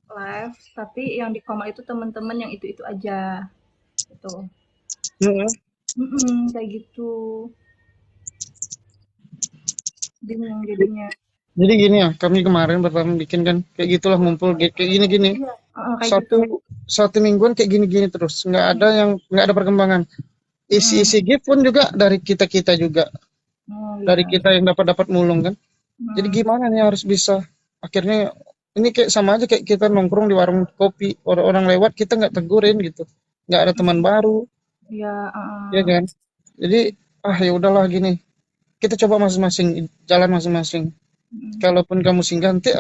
live, tapi yang di komal itu teman-teman yang itu aja, gitu. Ya, Kayak gitu. Bingung jadinya. jadi gini ya, kami kemarin pertama bikin kan kayak gitulah, ngumpul kayak gini. Iya, kayak gitu. Satu mingguan kayak gini terus, nggak ada perkembangan. Isi gift pun juga dari kita juga, dari Iya. kita yang dapat mulung kan. Jadi gimana nih harus bisa, akhirnya ini kayak sama aja kayak kita nongkrong di warung kopi, orang lewat kita nggak tegurin gitu, nggak ada teman baru, Iya, ya kan. Jadi ya udahlah gini, kita coba masing-masing jalan masing-masing. Kalaupun kamu singgah, nanti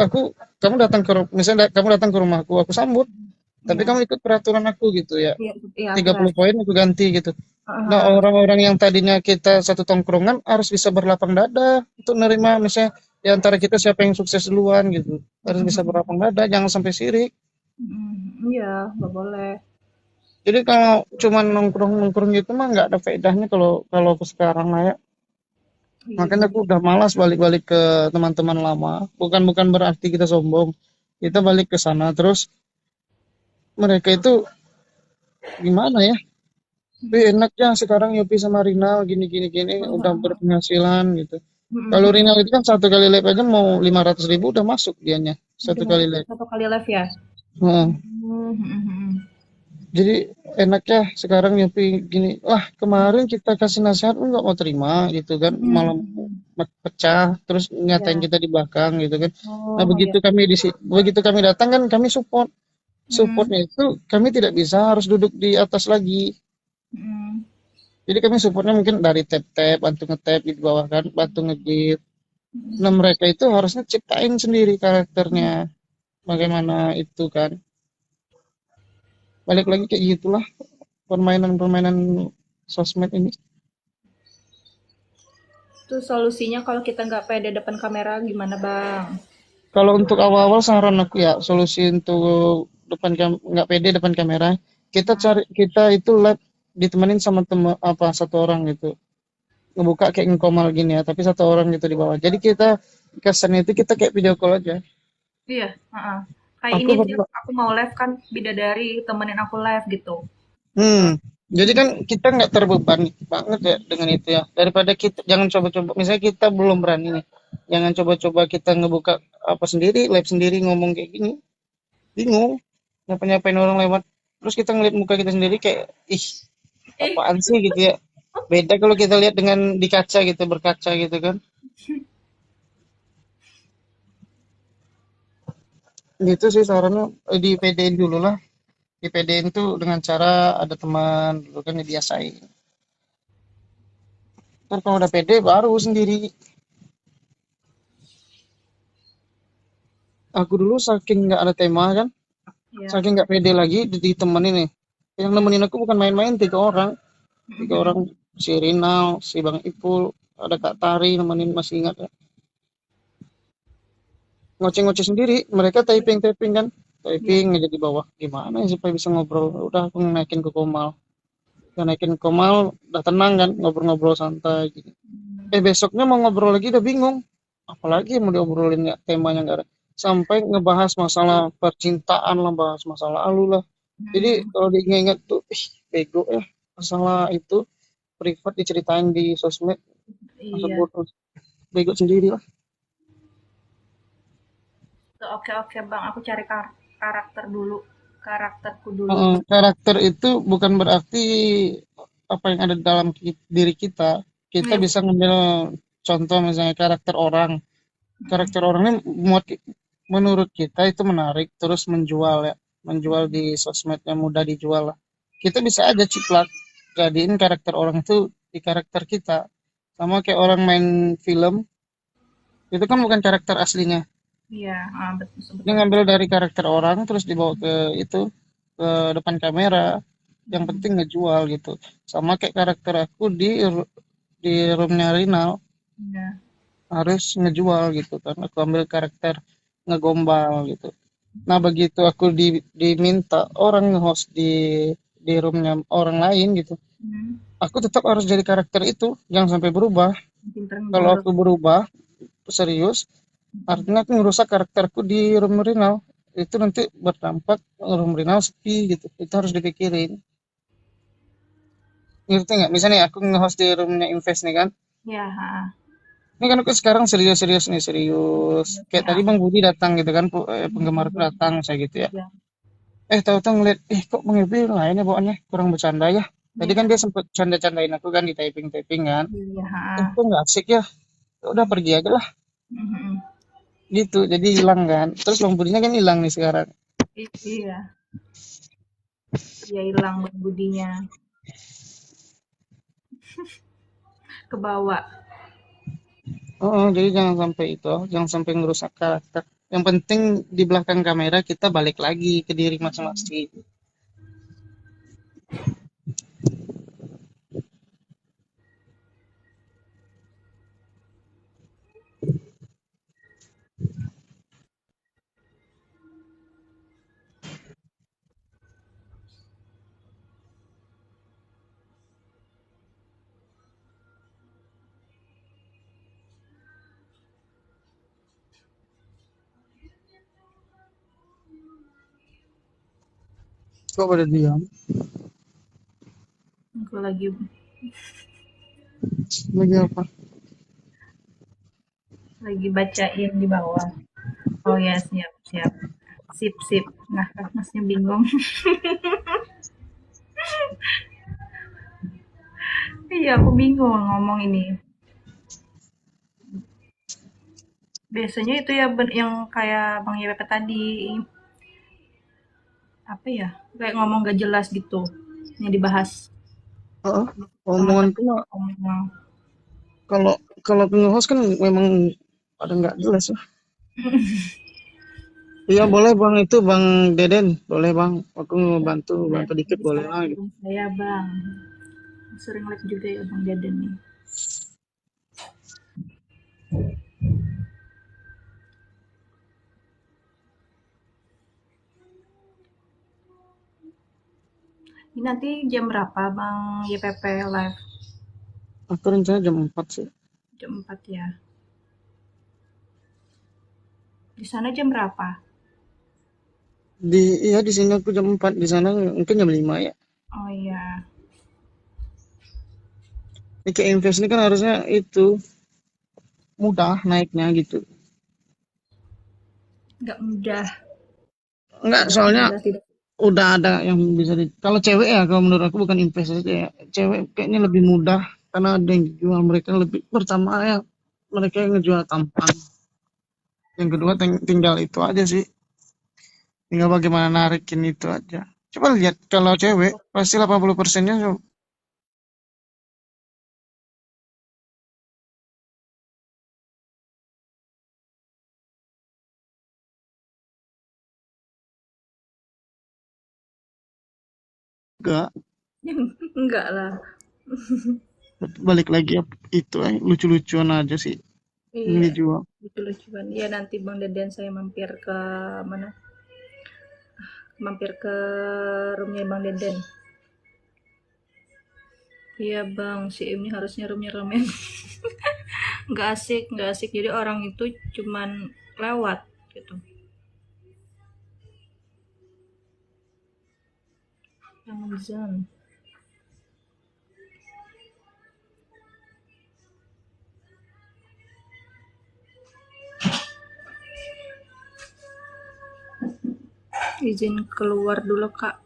kamu datang misalnya kamu datang ke rumahku, aku sambut, tapi iya. kamu ikut peraturan aku gitu ya. Iya, 30 poin aku ganti gitu. Nah, aturan. orang-orang yang tadinya kita satu tongkrongan harus bisa berlapang dada untuk nerima, misalnya di antara kita siapa yang sukses duluan gitu. Harus bisa berlapang dada, jangan sampai sirik. Iya, nggak boleh. Jadi kalau cuma nongkrong gitu mah nggak ada faedahnya kalau aku sekarang lah ya. Iya, Makanya aku udah malas balik-balik ke teman-teman lama. Bukan berarti kita sombong. Kita balik ke sana terus mereka itu gimana ya? Tapi enaknya sekarang Yopi sama Rinal gini udah berpenghasilan gitu. Kalau Rinal itu kan satu kali live aja mau 500.000 udah masuk dianya satu kali live. Satu kali live ya. Jadi enaknya sekarang Yopi gini, lah kemarin kita kasih nasihat lu nggak mau terima gitu kan, malah pecah terus nyatain kita di belakang gitu kan. Nah begitu kami datang kan kami supportnya itu kami tidak bisa harus duduk di atas lagi. Jadi kami supportnya mungkin dari tap bantu nge-tap di bawah kan, bantu nge-gift. Nah mereka itu harusnya ciptain sendiri karakternya bagaimana itu kan. Balik lagi kayak gitulah permainan sosmed ini. Itu solusinya kalau kita nggak pede depan kamera gimana Bang? Kalau untuk awal-awal saran aku ya, solusi untuk nggak pede depan kamera, kita itu live ditemenin sama satu orang gitu, ngebuka kayak ngekomal gini ya, tapi satu orang gitu di bawah. Jadi kita kesannya itu kita kayak video call aja. Iya, kayak aku mau live kan, bidadari temenin aku live gitu. Jadi kan kita nggak terbebani banget ya dengan itu ya. Daripada kita jangan coba-coba, misalnya kita belum berani nih, jangan coba-coba kita ngebuka apa sendiri, live sendiri ngomong kayak gini, bingung, nyapa-nyapain orang lewat, terus kita ngeliat muka kita sendiri kayak apaan sih gitu ya. Beda kalau kita lihat dengan di kaca gitu, berkaca gitu kan. Gitu sih sarannya, di PD dulu lah. Di PD itu dengan cara ada teman dulu kan dibiasain. Ntar kalau udah PD baru sendiri. Aku dulu saking nggak ada tema kan, Ya. saking nggak pede lagi ditemenin nih. Yang nemenin aku bukan main-main, 3 orang. 3 orang, si Rinal, si Bang Ipul, ada Kak Tari nemenin, masih ingat ya. Ngoceh-ngoceh sendiri, mereka typing-typing kan. Typing aja di bawah. Gimana ya supaya bisa ngobrol. Udah aku naikin ke Komal. Udah naikin ke Komal, udah tenang kan, ngobrol-ngobrol santai gitu. Besoknya mau ngobrol lagi udah bingung. Apalagi yang mau diobrolin ya, temanya nggak ada. Sampai ngebahas masalah percintaan lah, bahas masalah lalu lah. Jadi kalau diingat-ingat tuh, bego ya. Masalah itu privat diceritain di sosmed, masa Iya. bodoh. Bego sendiri lah. Oke oke Bang, aku cari karakter dulu. Karakterku dulu. Karakter itu bukan berarti apa yang ada dalam diri kita. Kita Iya. bisa ngambil contoh misalnya karakter orang. Karakter orang ini menurut kita itu menarik, terus menjual ya. Menjual di sosmed yang mudah dijual lah. Kita bisa aja ciplak jadiin karakter orang itu di karakter kita. Sama kayak orang main film, itu kan bukan karakter aslinya. Iya, betul Dia betul. ngambil dari karakter orang terus dibawa ke itu, ke depan kamera. Yang penting ngejual gitu. Sama kayak karakter aku di roomnya Rinal, Iya. harus ngejual gitu kan. Aku ambil karakter ngegombal gitu. Nah begitu aku diminta orang nge-host di roomnya orang lain gitu, aku tetap harus jadi karakter itu, jangan sampai berubah. Pinter Kalau ngejolok. aku berubah serius, artinya aku ngerusak karakterku di room Rinal. Itu nanti berdampak room Rinal sepi gitu. Itu harus dipikirin. Ngerti nggak? Misalnya aku nge-host di roomnya Invest nih kan. Ya, Ini kan aku sekarang serius-serius nih, serius. Kayak tadi Bang Budi datang gitu kan, penggemarku datang, saya gitu ya. Ya. Tahu-tahu ngeliat, kok Bang Ebi lainnya bawaannya kurang bercanda ya. Tadi kan dia sempet canda-candain aku kan di typing-typing kan. Iya, Kok nggak asik ya? Udah pergi aja lah. Mhm. Gitu, jadi hilang kan. Terus Bang Budinya kan hilang nih sekarang. Iya, dia hilang budinya ke bawah. Jadi jangan sampai itu, jangan sampai ngerusak karakter. Yang penting di belakang kamera kita balik lagi ke diri masing-masing. Kok pada diam? Aku lagi Lagi apa? bacain di bawah. Oh ya, siap, siap. Sip, sip. Nah, masnya bingung. Iya, aku bingung ngomong ini. Biasanya itu ya yang kayak Bang YPP tadi, apa ya? Kayak ngomong gak jelas gitu yang dibahas Omonganku teman-teman mah ngomong. kalau kalau nge-host kan memang ada nggak jelas ya. Iya boleh Bang, itu Bang Deden, boleh Bang. Aku bantu bantu dikit boleh lah gitu. Saya Bang, sering live juga ya Bang Deden nih. Ini nanti jam berapa Bang YPP live? Aku rencana jam 4 sih. Jam 4 ya. Di sana jam berapa? Iya di sini aku jam 4, di sana mungkin jam 5 ya. Oh iya. Ini kayak invest ini kan harusnya itu mudah naiknya gitu. Nggak mudah. Enggak, soalnya Tidak. udah ada yang bisa kalau cewek ya, kalau menurut aku bukan invest aja ya. Cewek kayaknya lebih mudah karena ada yang jual, mereka lebih, pertama ya mereka yang ngejual tampang. Yang kedua tinggal itu aja sih. Tinggal bagaimana narikin itu aja. Coba lihat kalau cewek pasti 80%-nya enggak. Enggak lah. Balik lagi itu lucu-lucuan aja sih ini Iya, dijual. lucu-lucuan. Ya nanti Bang Deden saya mampir ke mana? Mampir ke roomnya Bang Deden. Iya Bang, si ini harusnya roomnya ramen. Nggak asik. Jadi orang itu cuman lewat gitu. Jangan zon. Izin keluar dulu Kak.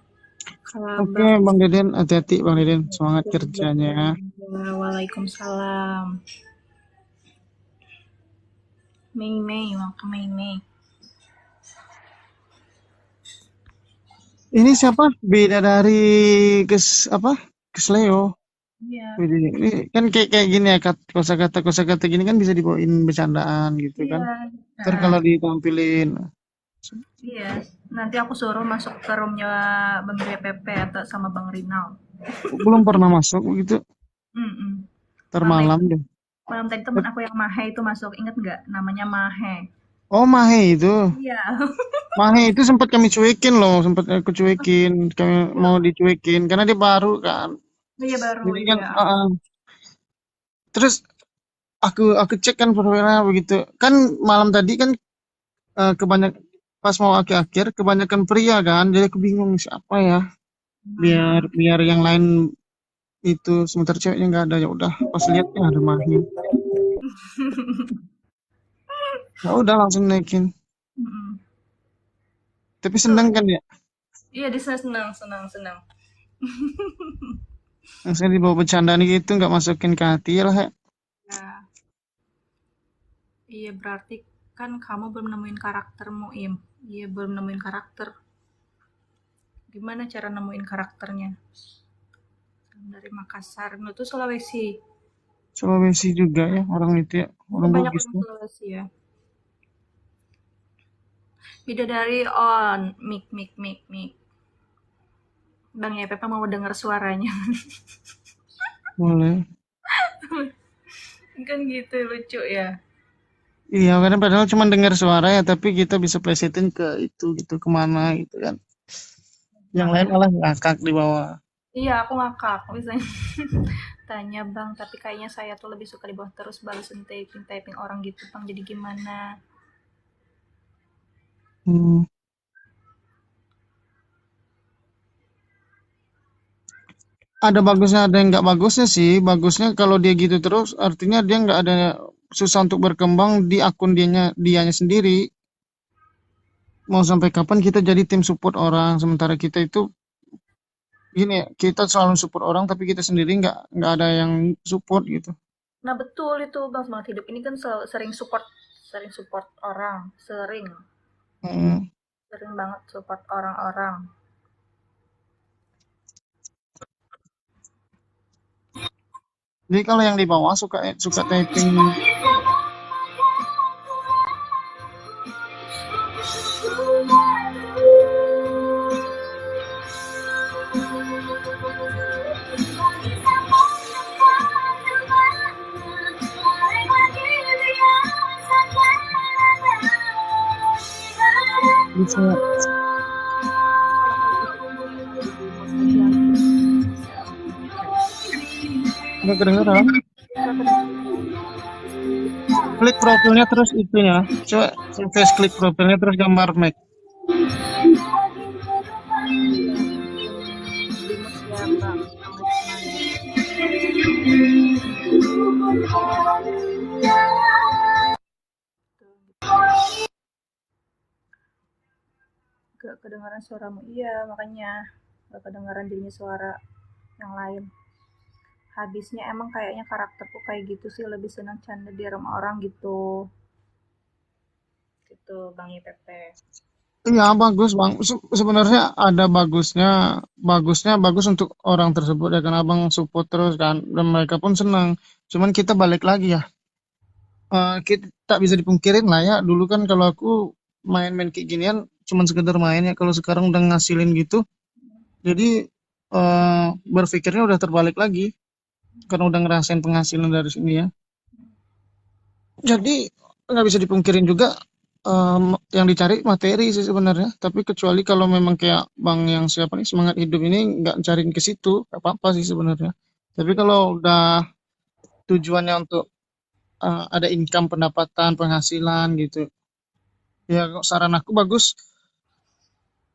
Oke, Bang Deden, hati-hati Bang Deden, semangat kerjanya. Waalaikumsalam. Mei, welcome Mei. Ini siapa? Beda dari Kesleo. Iya. Ini kan kayak gini ya, kosakata gini kan bisa dibawain bercandaan gitu kan. Ntar kalau ditampilin. Iya, nanti aku suruh masuk ke roomnya Bang JPP atau sama Bang Rinal. Belum pernah masuk begitu. Ntar malam deh. Malam tadi temen aku yang Mahe itu masuk, inget nggak? Namanya Mahe. Oh, Mahe itu. Iya. Mahe itu sempat kami cuekin loh, sempat aku cuekin, kami mau dicuekin karena dia baru kan. Iya baru. Jadi kan, Iya. terus aku cek kan profilnya begitu. Kan malam tadi kan kebanyakan pas mau akhir-akhir kebanyakan pria kan, jadi aku bingung siapa ya. Biar yang lain itu sementara ceweknya nggak ada, ya udah pas lihat ya ada Mahe. Ya udah langsung naikin. Tapi seneng kan ya? Iya, dia senang. Langsung dibawa bercandaan gitu, nggak masukin ke hati lah ya. Ya. Iya, berarti kan kamu belum nemuin karaktermu, Im. Iya, belum nemuin karakter. Gimana cara nemuin karakternya? Dari Makassar, itu Sulawesi. Sulawesi juga ya orang itu ya, orang Banyak Bugis orang tuh. Sulawesi ya. Bidadari on, mic. Bang ya, Pepa mau dengar suaranya. Boleh. Kan gitu lucu ya. Iya, karena padahal cuma dengar suara ya, tapi kita bisa plesetin ke itu gitu kemana gitu kan. Yang lain malah ngakak di bawah. Iya, aku ngakak misalnya. Tanya Bang, tapi kayaknya saya tuh lebih suka di bawah terus balesin typing orang gitu Bang. Jadi gimana? Ada bagusnya, ada yang nggak bagusnya sih. Bagusnya kalau dia gitu terus, artinya dia nggak ada susah untuk berkembang di akun dianya sendiri. Mau sampai kapan kita jadi tim support orang, sementara kita itu gini ya, kita selalu support orang, tapi kita sendiri nggak ada yang support gitu. Nah betul itu Bang, semangat hidup ini kan sering support orang, sering banget support orang-orang. Jadi kalau yang di bawah suka typing bisa. Nggak kedengeran. Klik profilnya terus itunya. Coba klik profilnya terus gambar Mac. Gak kedengaran suaramu. Iya, makanya gak kedengaran jadinya suara yang lain. Habisnya emang kayaknya karakterku kayak gitu sih, lebih senang canda di rumah orang gitu. Gitu Bang IPP. Iya bagus bang. Sebenarnya ada bagusnya, bagus untuk orang tersebut ya kan abang support terus kan dan mereka pun senang. Cuman kita balik lagi ya. Kita tak bisa dipungkirin lah ya. Dulu kan kalau aku main-main kayak ginian cuman sekedar main ya. Kalau sekarang udah ngasilin gitu, jadi berpikirnya udah terbalik lagi karena udah ngerasain penghasilan dari sini ya. Jadi nggak bisa dipungkirin juga yang dicari materi sih sebenarnya. Tapi kecuali kalau memang kayak bang yang siapa nih semangat hidup ini nggak cariin ke situ, nggak apa-apa sih sebenarnya. Tapi kalau udah tujuannya untuk ada income, pendapatan, penghasilan gitu, ya saran aku bagus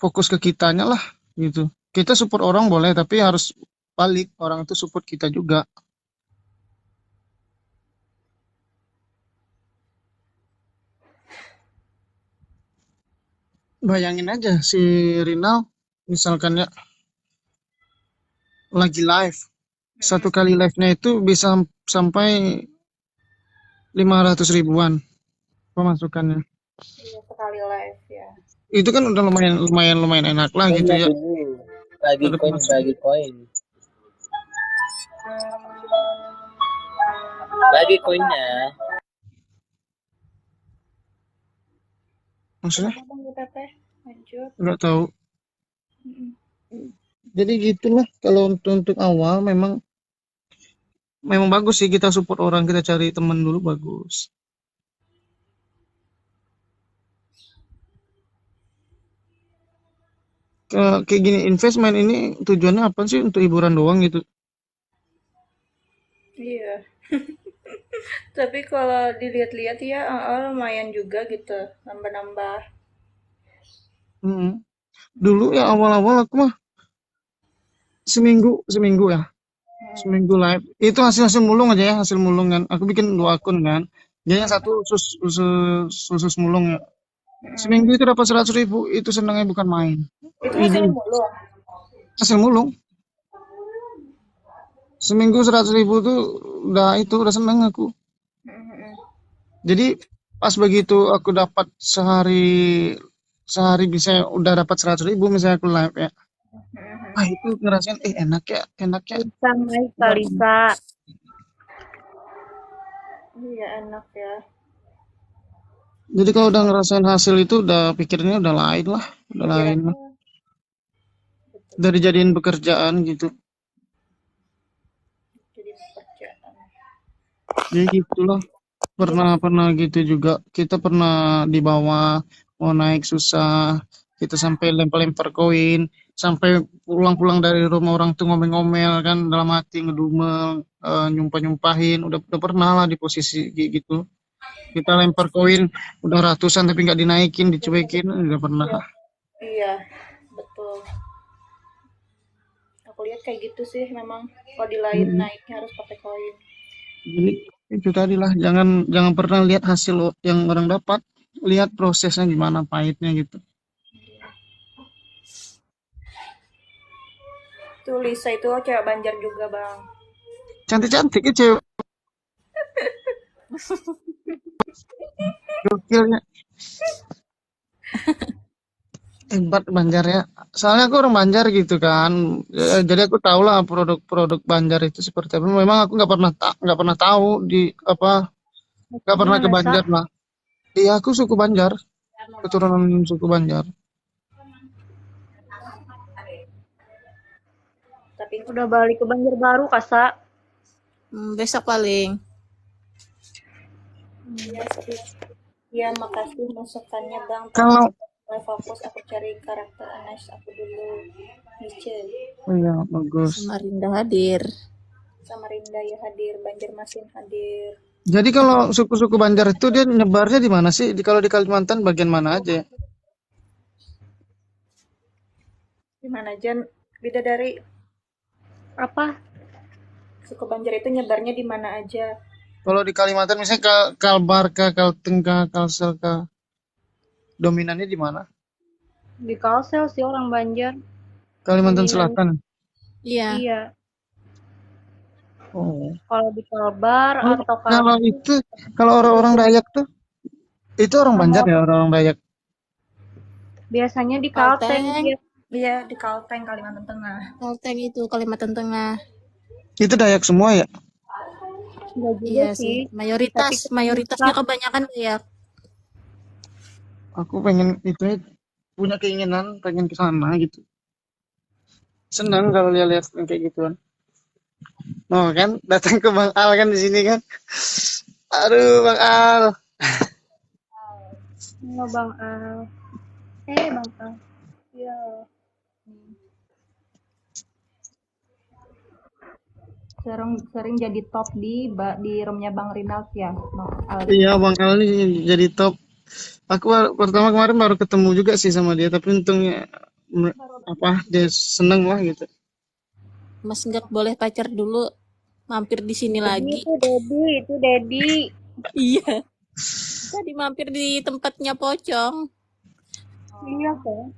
fokus ke kitanya lah gitu. Kita support orang boleh, tapi harus balik orang itu support kita juga. Bayangin aja si Rinal misalkan ya lagi live. Satu kali live-nya itu bisa sampai 500 ribuan pemasukannya. Iya, sekali live ya. Itu kan udah lumayan enak lah gitu Koinnya ya. dulu. Bagi Ada koin, pemasukan. bagi koin. Bagi koinnya. Maksudnya Kenapa bang kita teh? Lanjut. nggak tahu. Mm-mm. Jadi gitulah kalau untuk awal memang bagus sih kita support orang, kita cari teman dulu bagus. Kayak gini investment ini tujuannya apa sih? Untuk hiburan doang gitu. Iya. Tapi kalau dilihat-lihat ya lumayan juga gitu, nambah-nambah. Hmm. Dulu ya awal-awal aku mah seminggu ya, seminggu live. Itu hasil mulung aja ya, hasil mulung kan. Aku bikin 2 akun kan. Jadi yang satu khusus mulung ya. Seminggu itu dapat 100 ribu, itu senangnya bukan main. Itu Ini hasil mulu. hasil mulung. Seminggu 100 ribu tuh udah seneng aku. Mm-mm. Jadi pas begitu aku dapat sehari bisa udah dapat 100 ribu misalnya aku live ya. Mm-mm. Itu ngerasain enak ya. Lisa, Mai, Kalisa. Iya enak ya. Jadi kalau udah ngerasain hasil itu udah pikirnya udah lain lah, udah lain lah. Pikirannya betul, Dari jadiin pekerjaan gitu. jadi pekerjaan. Jadi gitulah. Pernah gitu juga. Kita pernah di bawah mau naik susah. Kita sampai lempar-lempar koin, sampai pulang-pulang dari rumah orang tuh ngomel-ngomel kan dalam hati ngedumel, nyumpah-nyumpahin. Udah pernah lah di posisi kayak gitu. Kita lempar koin udah ratusan tapi nggak dinaikin, dicuekin, udah pernah. Iya, iya, betul. Aku lihat kayak gitu sih memang. Kalau di lain Mm-mm. naiknya harus pakai koin. Jadi itu tadi lah, jangan pernah lihat hasil yang orang dapat, lihat prosesnya gimana pahitnya gitu. Tuh Lisa itu cewek Banjar juga bang. Cantik-cantik ya cewek, gokilnya hebat Banjar ya. Soalnya aku orang Banjar gitu kan. Jadi aku tahu lah produk-produk Banjar itu seperti apa. Memang aku nggak pernah tahu di apa, nggak pernah ke Gimana, Sa? Banjar lah. Iya aku suku Banjar, keturunan suku Banjar. Tapi Udah balik ke Banjarbaru, Kak, Sa? Besok paling. ya, ya makasih masukannya bang. Kalau Mulai fokus aku cari karakter Anas aku dulu. Nice. oh iya bagus. Samarinda hadir. Samarinda ya hadir, Banjarmasin hadir. Jadi kalau suku-suku Banjar itu dia nyebarnya di mana sih? Kalau di Kalimantan bagian mana aja ya? Gimana Jan? Bidadari, Apa? suku Banjar itu nyebarnya di mana aja? Kalau di Kalimantan misalnya Kalbar, Kalteng, Kalsel, dominannya di mana? Di Kalsel sih orang Banjar. Kalimantan Dominan. Selatan. Iya. Iya. Oh. Kalau di Kalbar atau Kalau itu, kalau orang-orang Dayak tuh, itu orang Banjar ya, orang Dayak. Biasanya di Kalteng Kalteng. dia. Iya, di Kalteng, Kalimantan Tengah. Kalteng itu Kalimantan Tengah. Itu Dayak semua ya? Enggak juga Iya sih. sih. Mayoritasnya kebanyakan Dayak. Aku pengen itu punya keinginan pengen ke sana gitu. Senang kalau lihat yang kayak gituan. Oh kan datang ke Bang Al kan di sini kan. Aduh Bang Al. Halo Bang Al. Bang Al. Iya. Sering jadi top di roomnya Bang Rinald ya, Bang Aldi. Iya Bang Al ini jadi top. Aku pertama kemarin baru ketemu juga sih sama dia, tapi untungnya dia seneng lah gitu. Mas nggak boleh pacar dulu. Mampir di sini lagi. Itu Dedi. Iya. Tadi mampir di tempatnya Pocong. Iya kan.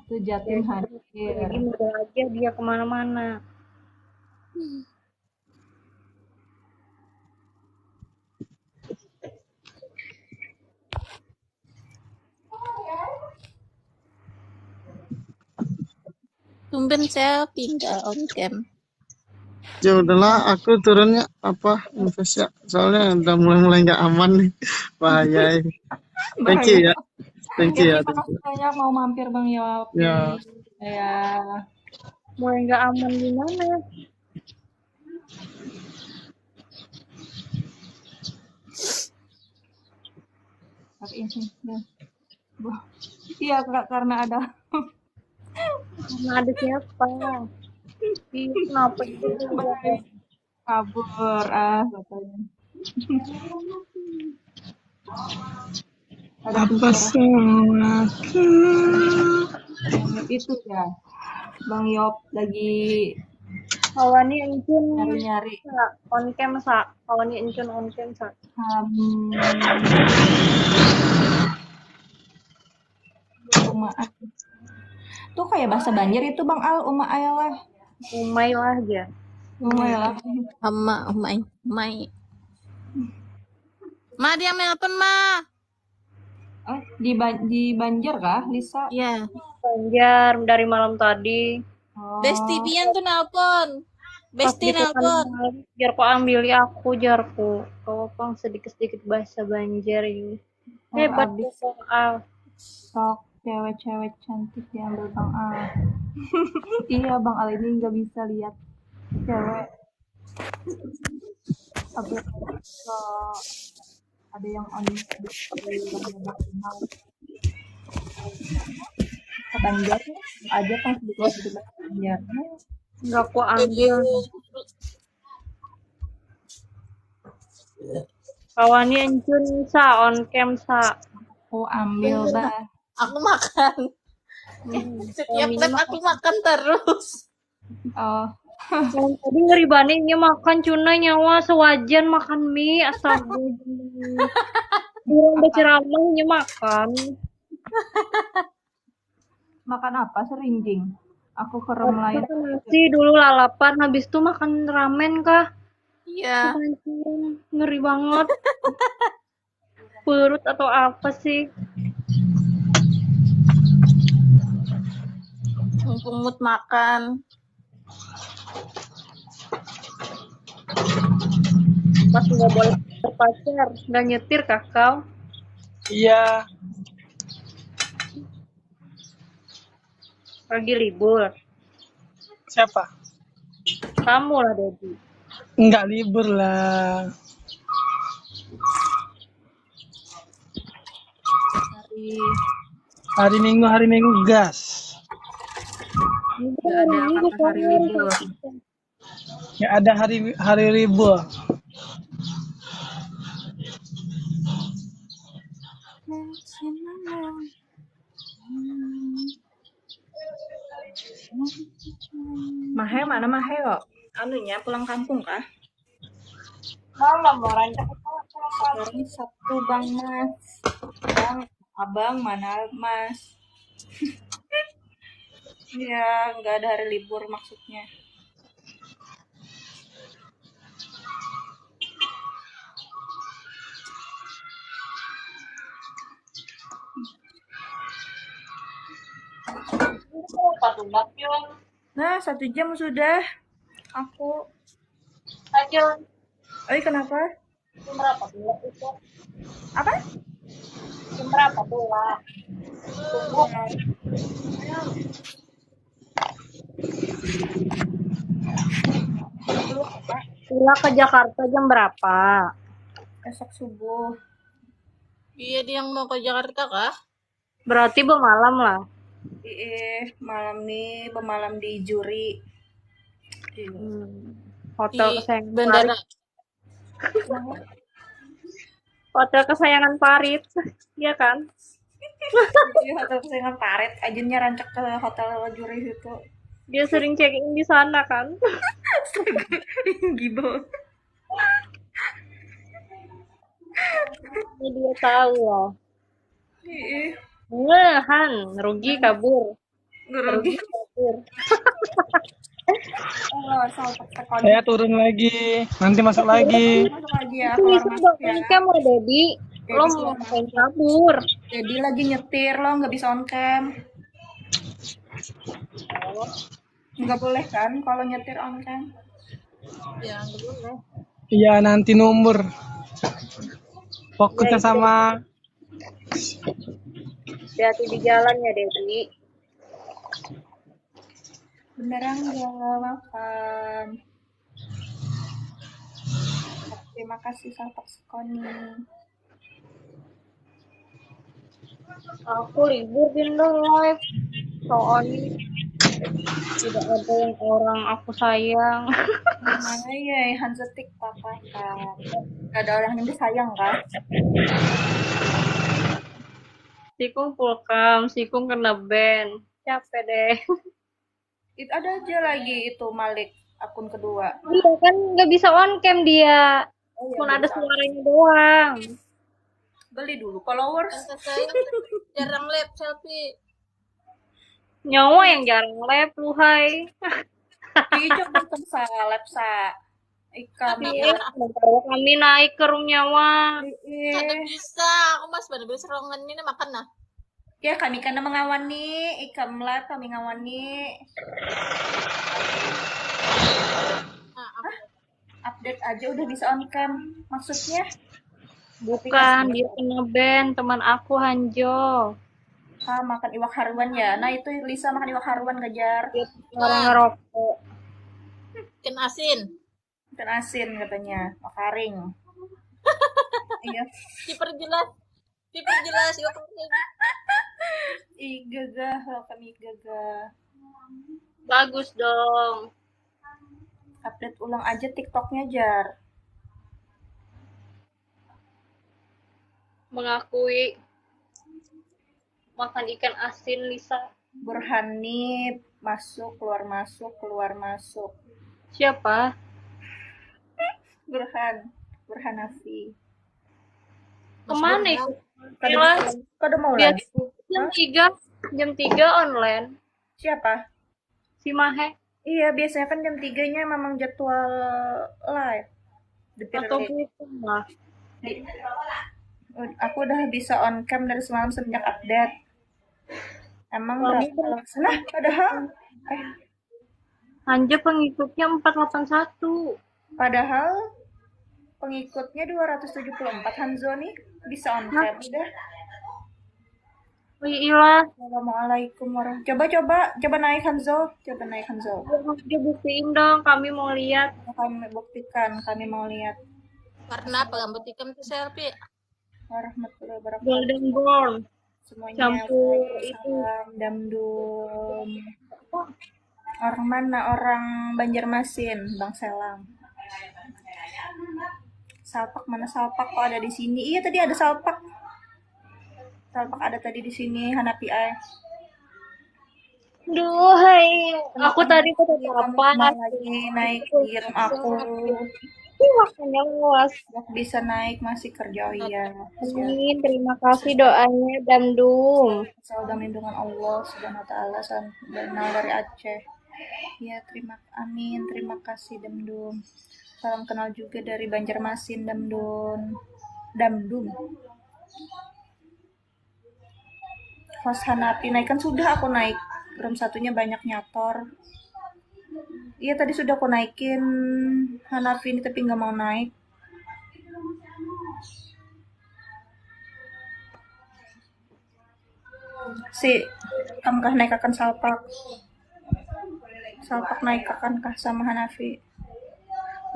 Itu Jatim hadir. Jadi mudah aja dia kemana-mana. Tumben saya tinggal on cam. Ya udahlah, aku turunnya invest ya. Soalnya udah mulai nggak aman nih. Bahaya. Thank you ya. Thank you ya. Terima kasih banyak mau mampir Bang Yop. Ya. Ya. Mulai nggak aman gimana? Iya karena ada. Karena ada siapa? Kenapa itu? Kabur katanya. Apa salahku? Itu ya. Bang Yop lagi Kawani encun nyari on cam sa. Kawani encun on cam sa. Umaat. Tuh kayak bahasa Banjar itu Bang Al, Ayalah. Umay lah dia. Umayalah. Umay. Ma dia nelpon ma. Oh, di Banjar kah, Lisa? Iya. Banjar dari malam tadi. Oh. Besti Bian tuh nelpon. Besti nelpon. Jarko ambil aku Jarko. Kau pang sedikit-sedikit bahasa Banjar ini. Hebat Bang Al. Sok cewek-cewek cantik diambil Bang Al. Iya Bang Al ini nggak bisa lihat cewek. Ada yang on Banjar aja kan sedikit Banjar. Nggak aku ambil. Kawani encun sa on cam sa. Aku ambil bah. Aku makan. Setiap live aku makan terus. Oh. Tadi ngeribaninnya makan cuna nyawa sewajan makan mie astagfirullah. Durang berceramahnya makan. Makan apa serinjing? Aku kerem lain. Nasi dulu lalapan habis itu makan ramen kah? Iya. Ngeri banget. Perut atau apa sih? Pungut makan. Pas nggak boleh berpacar, nggak nyetir kakak? Iya. Lagi libur. Siapa? Kamu lah Dedi. Enggak libur lah. Hari Minggu gas. Nggak ada kata hari libur. Nggak ada hari libur. Mahe mana Mahe kok? Anunya pulang kampung kah? Malam orang Hari Sabtu Bang Mas. Abang mana Mas? Ya nggak ada hari libur maksudnya. Nah, 1 jam sudah. Aku. Aja Oi, kenapa? jam berapa pula itu? Apa? Jam berapa pula? Belum, Kak. Pula ke Jakarta jam berapa? Esok subuh. Iya, dia yang mau ke Jakarta kah? Berarti bermalam lah. Malam nih, pemalam di juri. Hotel Di kesayangan bandara. Farid. Hotel kesayangan Farid. Iya kan? Di hotel kesayangan Paret. Ajennya rancak ke hotel juri itu. Dia sering check-in di sana kan? Gibel. Ini dia tahu loh. Ih, Han, rugi kabur. Rugi. Kabur. Oh, salpak tekon. Saya turun lagi, nanti masuk lagi. Masuk lagi ya, Ini keluar sih masuk ya. nikah mau Dedi. Lo mau ngapain kabur? Jadi lagi nyetir, lo nggak bisa on cam. Nggak boleh kan kalau nyetir on cam. Ya, nggak boleh. Iya, nanti nomor. Fokusnya sama Hati-hati di jalan ya Dedi. Beneran nggak makan. Terima kasih salpak sekoni. Aku libur di live. Soalnya tidak ada yang orang aku sayang. Mana ya Hansa TikTok kan? Gak ada orang yang disayang kan? Sikung pulkam, Sikung kena ban. Capek deh. Itu ada aja lagi itu Malik akun kedua. Iya kan nggak bisa on cam dia. Oh, Cuma ada suaranya doang. Beli dulu followers. Kata saya jarang live selfie. Nyawa yang jarang live lu hai. Iya, bukan salep sa. Ikam. Kami naik ke room nyawa. Ada bisa. Aku mas bener-bener serongan ini makan nah. Ya kami karena mengawani, ikam lah kami ngawani. Update aja udah bisa on cam. Maksudnya? Bukan, dia kena ban teman aku Hanjo. Makan iwak haruan ya. Nah itu Lisa makan iwak haruan Gajar. Dia orang ngerokok. Ikan asin. Ikan asin katanya, makaring. Iya. Diperjelas. Yuk. Ih gagah, kami gagah. Bagus dong. Update ulang aja TikToknya Jar. Mengakui makan ikan asin Lisa. Burhani masuk keluar masuk. Siapa? Burhan Hanafi. Kemana itu? Kada mau Dia lagi. jam 3 online. Siapa? Si Mahe Iya, biasanya kan jam 3-nya memang jadwal live. atau gitu lah. Aku udah bisa on cam dari semalam semenjak update. Emang nah, padahal Hanja pengikutnya 481. Padahal pengikutnya 274 Hanzo nih bisa on cam udah. Iya. Assalamualaikum warahmatullahi. Coba naik Hanzo. Dia buktiin dong, kami mau lihat. Kami buktikan, kami mau lihat. Karena apa rambut ikan tuh selfie? Warahmatullahi wabarakatuh. Golden Born. Semuanya Campur itu. salam damdum. Orang mana? Orang Banjarmasin, Bang Selang. Salpak mana Salpak kok ada di sini? Iya tadi ada Salpak. Salpak ada tadi di sini Hanapi ay. Duh, hai. Aku tadi apa? Lagi naik kirim aku. Makanya luas. Bisa naik masih kerja ya. Amin. Terima kasih doanya Damdum. Salam lindungan Allah Subhanahu wa taala dari Aceh. Ya, amin. Terima kasih Damdum. Salam kenal juga dari Banjarmasin Damdum. Host Hanapi naik kan sudah aku naik Room satunya banyak nyator. Iya tadi sudah aku naikin Hanafi ini tapi nggak mau naik. Si kamu kah naik akan salpak? Salpak naik akan kah sama Hanafi?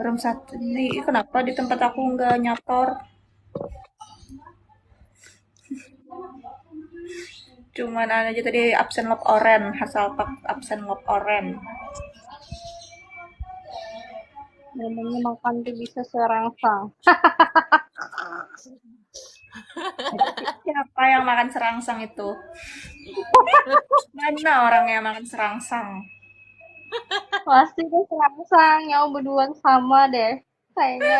Room satu ini kenapa di tempat aku nggak nyator? Cuman aja tadi absen lop oren, salpak absen lop oren. Namanya makan tuh bisa serangsang. Siapa yang makan serangsang itu? Mana orang yang makan serangsang? Pasti deh serangsang. Yang berdua sama deh. Kayaknya.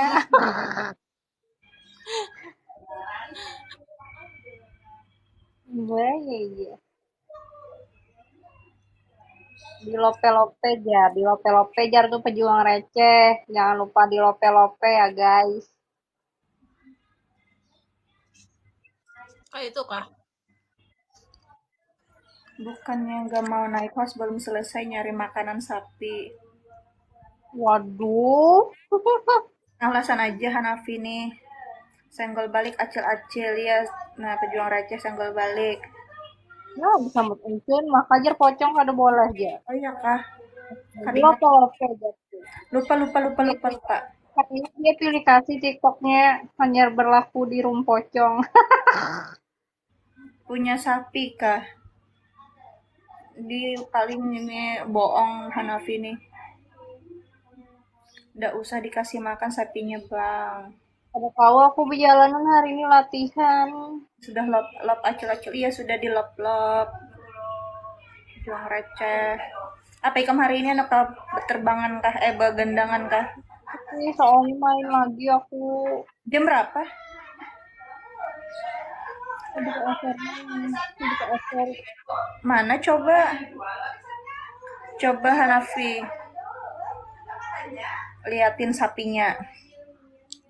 Gue ya. Di lope-lope jar. Di lope-lope jar tuh pejuang receh. Jangan lupa di lope-lope ya guys. Kayak itu kah? Bukannya nggak mau naik kelas belum selesai nyari makanan sapi. Waduh. Alasan aja Hanafi nih. Senggol balik acil-acil ya. Nah pejuang receh senggol balik. Nah, bisa encun, maka jar pocong kada boleh aja. Oh iya kah? Di lope-lope jar tuh. Lupa. Katanya dia pilih kasih TikToknya hanya berlaku di room pocong. Punya sapi kah? Di paling ini bohong Hanafi nih. Nggak usah dikasih makan sapinya bang. Ada tahu aku perjalanan hari ini latihan. Sudah lop acil-acil. Iya sudah di lop. Juang receh. Apa ikam hari ini anak berterbangan kah? Begendangan kah? Tapi soalnya main lagi aku. Jam berapa? Udah ke offer. Mana coba? Coba Hanafi. Liatin sapinya.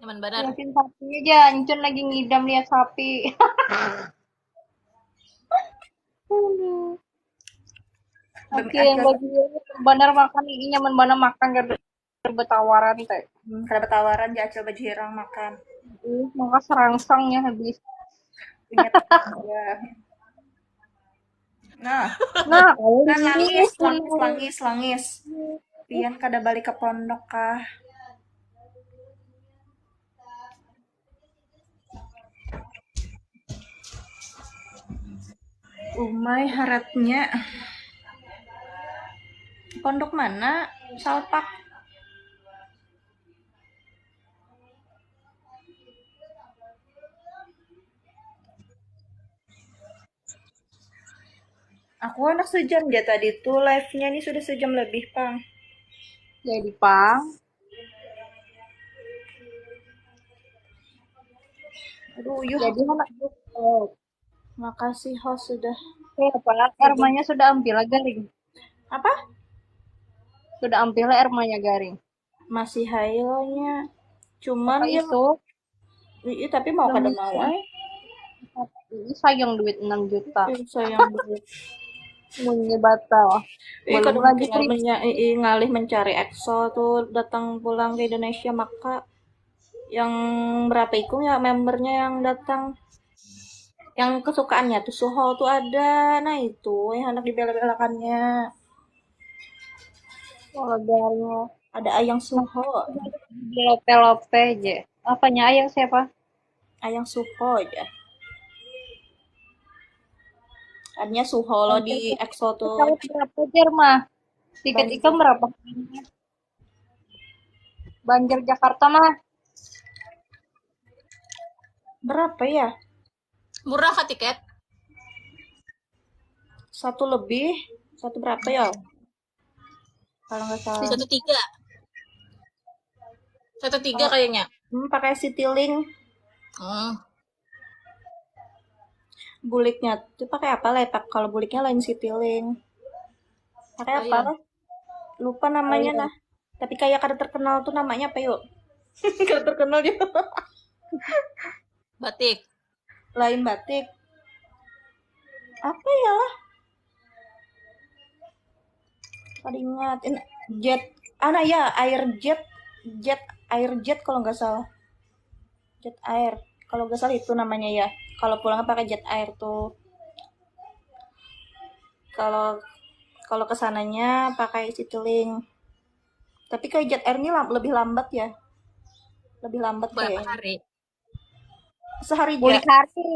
Nyaman benar. Liatin sapi aja, Encun lagi ngidam lihat sapi. Oke, yang bagi benar makan ini nyaman benar makan gak bertawaran teh. Kada bertawaran jacil baju hirang makan. Maka serangsangnya habis. Punya tetangga. Nah, langis. Pian kada balik ke pondok kah? Umay harapnya pondok mana? Salpak. Aku anak sejam dia tadi tuh live-nya nih sudah sejam lebih, Pang. Jadi, Pang. Aduh, yuk. Jadi anak Makasih host sudah. Apa? Ermanya sudah ambil garing. Apa? Sudah ambil ermanya garing. Masih hailnya. Cuman ya itu. Iya, tapi mau kada mau sayang duit 6 juta. Sayang duit. Munyi batal. Belum lagi ngalih mencari EXO tuh datang pulang ke Indonesia maka yang berapa itu ya membernya yang datang yang kesukaannya tuh Suho tuh ada, nah itu yang anak dibela-belakannya ada Ayang Suho di lope-lope aja. Apanya Ayang siapa? Ayang Suho aja adanya Suho lo di EXO tuh berapa jar mah tiket ikam berapa Banjar Jakarta mah berapa ya? Murah kah tiket? Satu lebih, satu berapa ya? Kalau nggak salah. 1.3 kayaknya. Pakai Citylink. Buliknya tuh pakai apa lepak? Kalau buliknya lain Citylink. Pakai apa? Iya. Lupa namanya nah. Tapi kayak kada terkenal tuh namanya apa yuk? Kada terkenal dia. Batik. Lain batik. Apa ya? Tadi ingat jet, ya air jet kalau nggak salah, jet air kalau nggak salah itu namanya ya. Kalau pulangnya pakai jet air tuh. Kalau kalau kesananya pakai Citylink. Tapi kayak jet air ini lebih lambat ya, lebih lambat Berapa kayaknya. hari? Sehari Bulik aja. hari.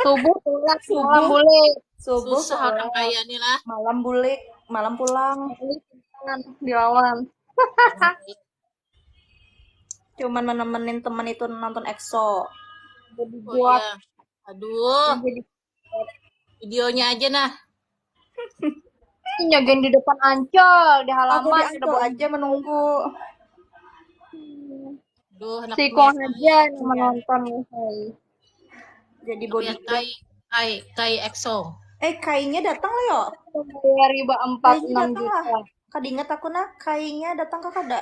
Subuh pulang, Subuh. malam bulik. Subuh Susah orang pulang, kaya nih lah. malam bulik, malam pulang. Dilawan. Cuman menemenin teman itu nonton EXO. Jadi Oh buat iya. Aduh, jadi videonya aja nah. nyagain di depan Ancol di Aku di halaman Ancol aja menunggu. Aduh, anak si punya Kong saya. aja yang menonton saya. Jadi Aku lihat bodyguard. Kai EXO. Kainya datang lah yo. Bayar riba Kainya 46 datang lah. juta. Kadinget aku nah kainya datang ke kada.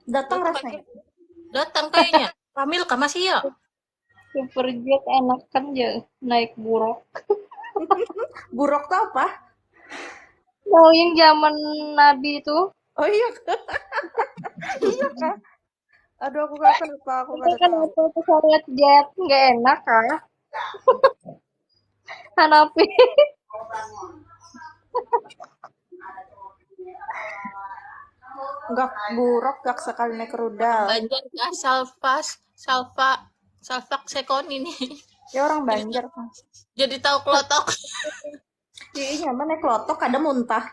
Datang Itu rasanya. Datang kayaknya. Kamil kah masih ya? Superjet enak kan ya naik buruk. Buruk tuh apa? Mau yang zaman Nabi itu. Oh iya. Iya kah? Aduh aku gak lupa, aku Itu gak kan tahu. apa pesawat jet nggak enak kan? Hanapi. Gak buruk gak sekali naik rudal. Banjar kah? Salfak Sekon ini. Ya orang Banjar. Jadi tahu kelotok. Iya nyaman naik lotok ada muntah.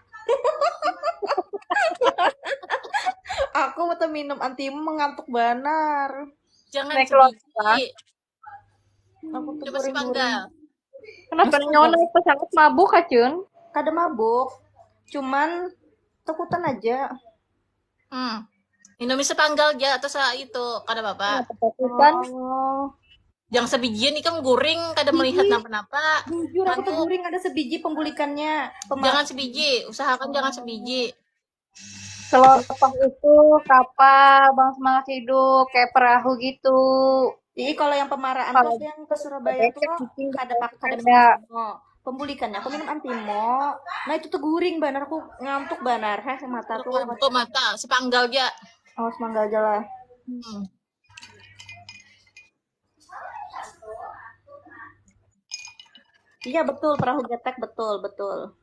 Aku mau minum antimu mengantuk banar. Jangan Naik kelotok. sebiji. Aku tuh Coba sepanggal. Kenapa nyawa naik pesawat mabuk kacun? Kada mabuk. Cuman takutan aja. Indomie sepanggal aja atau itu kada bapak. Takutan. Oh. Yang sebijian ikan guring kada melihat napa-napa. Jujur aku tuh guring ada sebiji pembulikannya. Jangan sebiji, usahakan jangan sebiji. Kelotok itu kapal bang semangat hidup kayak perahu gitu. Jadi kalau yang pemaraan Kalau tuh yang ke Surabaya tuh kada minum ada. antimo. Pembulikannya aku minum antimo. Nah itu tuh guring banar aku ngantuk banar. Mata tuh. Untuk mata sepanggal aja. Oh semanggal aja lah. Iya betul perahu getek betul.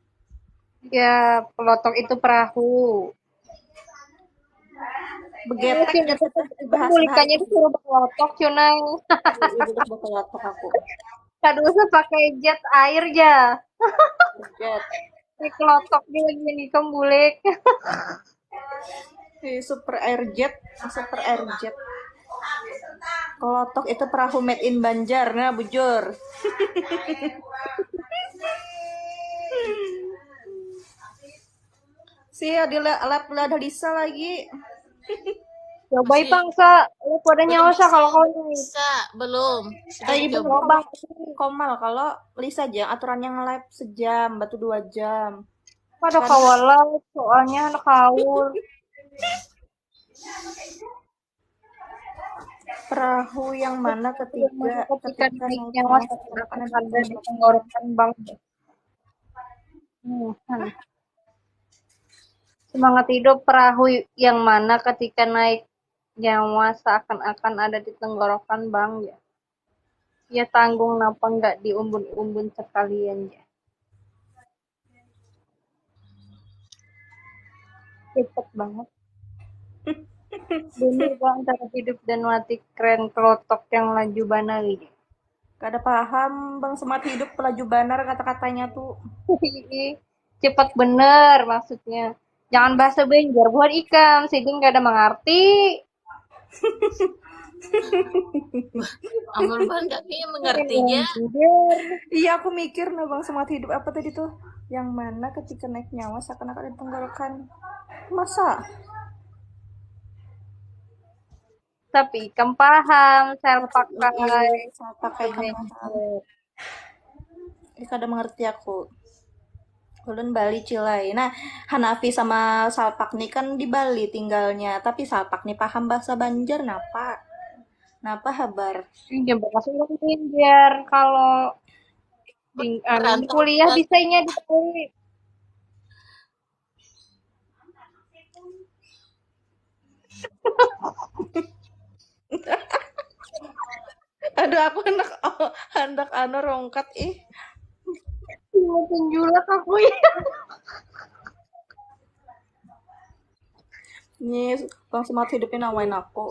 Ya kelotok itu perahu. Begetek Pembulikannya itu suruh kelotok cunai. Iya kelotok aku. Kado usah pakai jet air ya. Jet. Ini kelotok dia lagi kembulik. Super air jet. Kelotok itu perahu made in Banjar, nah bujur. Sih ada ada Lisa lagi. Coba bangsa, lu pada nyawa sah kalau kau bisa belum. Belum bang. Komal kalau Lisa aja aturan yang live sejam, batu 2 jam. Pada kawalan soalnya anak kaul. Perahu yang mana ketika naiknya akan ada di tenggorokan bang. Semangat hidup perahu yang mana ketika naik nyawa seakan-akan ada di tenggorokan bang ya. Ya tanggung napa nggak diumbun-umbun sekalian ya. Cepet banget. Bener bang antara hidup dan mati keren kelotok yang laju banar ya. Kada paham bang semangat hidup pelaju banar kata-katanya tuh. Cepat bener maksudnya. Jangan bahasa Banjar buat ikan, sehingga nggak ada mengerti. Amal bangga kayaknya mengertinya. Iya aku mikir nah bang semangat hidup apa tadi tuh? Yang mana ketika naik nyawa seakan-akan ada tenggorokan. Masa? Tapi ikan paham, saya pakai kada mengerti aku. Ulun Bali Cilai. Nah, Hanafi sama Salpak nih kan di Bali tinggalnya, tapi Salpak nih paham bahasa Banjar napa? Napa habar? Iya, bahasa Banjar kalau kuliah bisanya di Bali. Aduh, aku hendak rongkat ih. Mau penjulak aku ya. Nih, Bang Semat hidupnya nawain aku.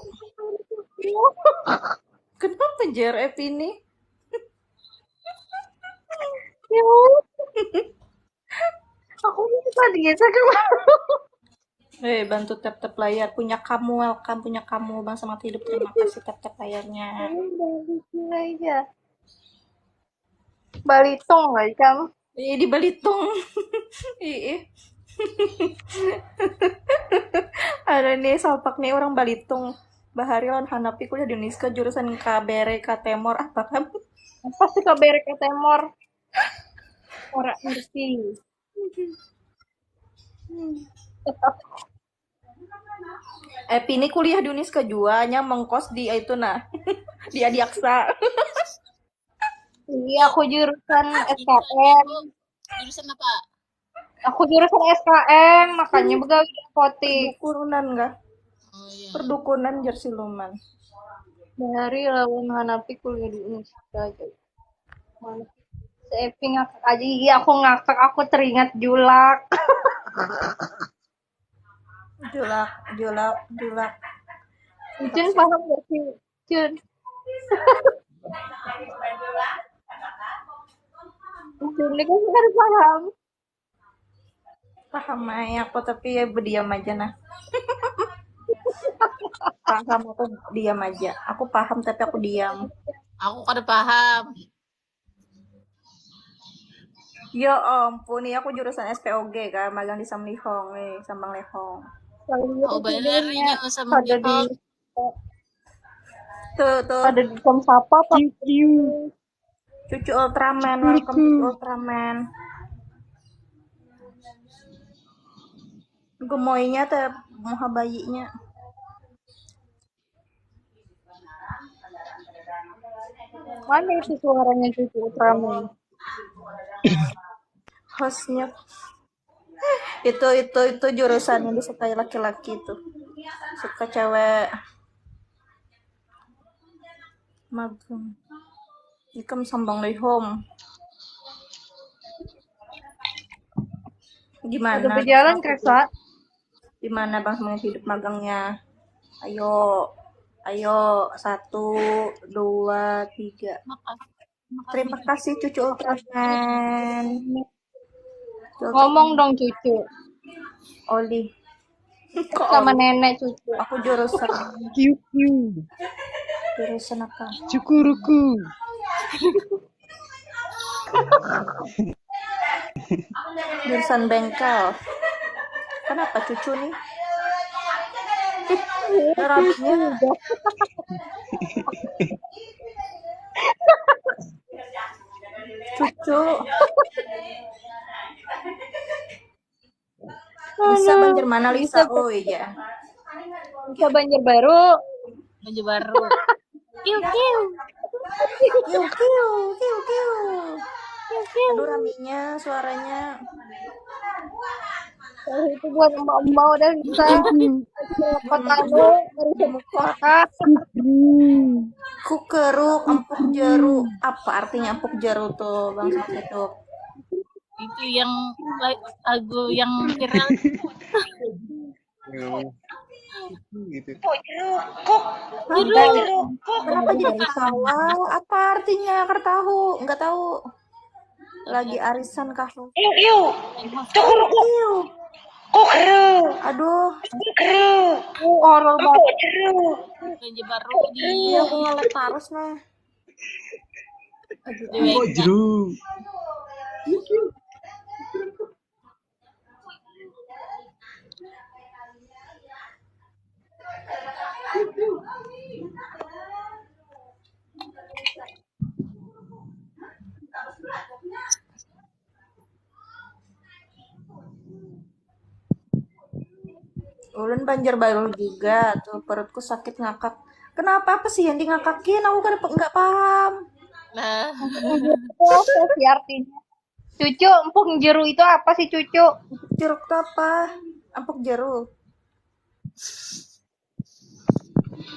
Kenapa Jer ini? Ya, aku bisa digeser ke Bantu tap-tap layar. Punya kamu, welcome. Punya kamu, Bang Semat hidup. Terima kasih tap-tap layarnya. aja. Balitong macam. Di Belitung. Ih. Ada nih salpak nih orang Balitung. Bahari lawan Hanapi kuliah di Uniska jurusan KBR Katemor. Apa kamu? Apa sih kabar ke Temor? Orang ngerti. Ini kuliah di Uniska juanya mengkos di itu nah. Di Adiaksa. Iya, aku jurusan SKM. Jurusan apa? Aku jurusan SKM, makanya begawi di apotik. Perdukunan enggak? Oh iya. Perdukunan Jersey Luman. Dari lawan Hanapi kuliah di Unisika aja. Mana? Epi ngakak aja, iya aku ngakak, aku teringat Julak. Julak. Cun paham gak sih? Cun. Cun, ini kan paham. Paham aku tapi ya berdiam aja nah. Paham aku diam aja. Aku paham tapi aku diam. Aku kada paham. Ya ampun, nih aku jurusan SPOG kan, magang di Samlihong nih, Sambang Lehong. Oh benarnya sama Ada di Tuh. ada di Kom Sapa Pak. Cucu Ultraman, welcome Cucu Ultraman. Gemoynya teh moha bayinya. Mana itu suaranya Cucu Ultraman? Hostnya itu jurusan yang disukai laki-laki tuh, suka cewek magang ikam Sambang Lehong. Gimana Udah berjalan kereta? Gimana Bang Semangat hidup magangnya? Ayo 1, 2, 3. Terima kasih Cucu Ultraman. Ngomong dong Cucu. Oli. Sama nenek Cucu. Aku jurusan apa? Cukuruku. Jurusan bengkel. Kenapa Cucu nih? Rabinya. Cucu. Bisa Banjar mana Lisa? Oh iya. Bisa Banjarbaru. Banjarbaru. Kiu. Aduh raminya suaranya. Itu buat emak-emak udah bisa. Kotamu dari muka. Kukeruk, empuk jeruk. Apa artinya empuk jeruk tuh Bang Semangat? Itu yang lagu yang viral. Gitu. Jeruk. Kenapa jadi ketawa? Apa artinya? Tahu? Enggak tahu. Lagi arisan kah? Aduh. Horor banget. Banjarbaru di Iya, aku ngeliat terus nah. Oh, jeruk. Ulun Banjarbaru juga tuh, perutku sakit ngakak. Kenapa apa sih yang di ngakakin? Aku kan nggak paham. nah Apa sih artinya? Cucu, empuk jeruk itu apa sih Cucu? Jeruk tuh apa? Empuk jeruk.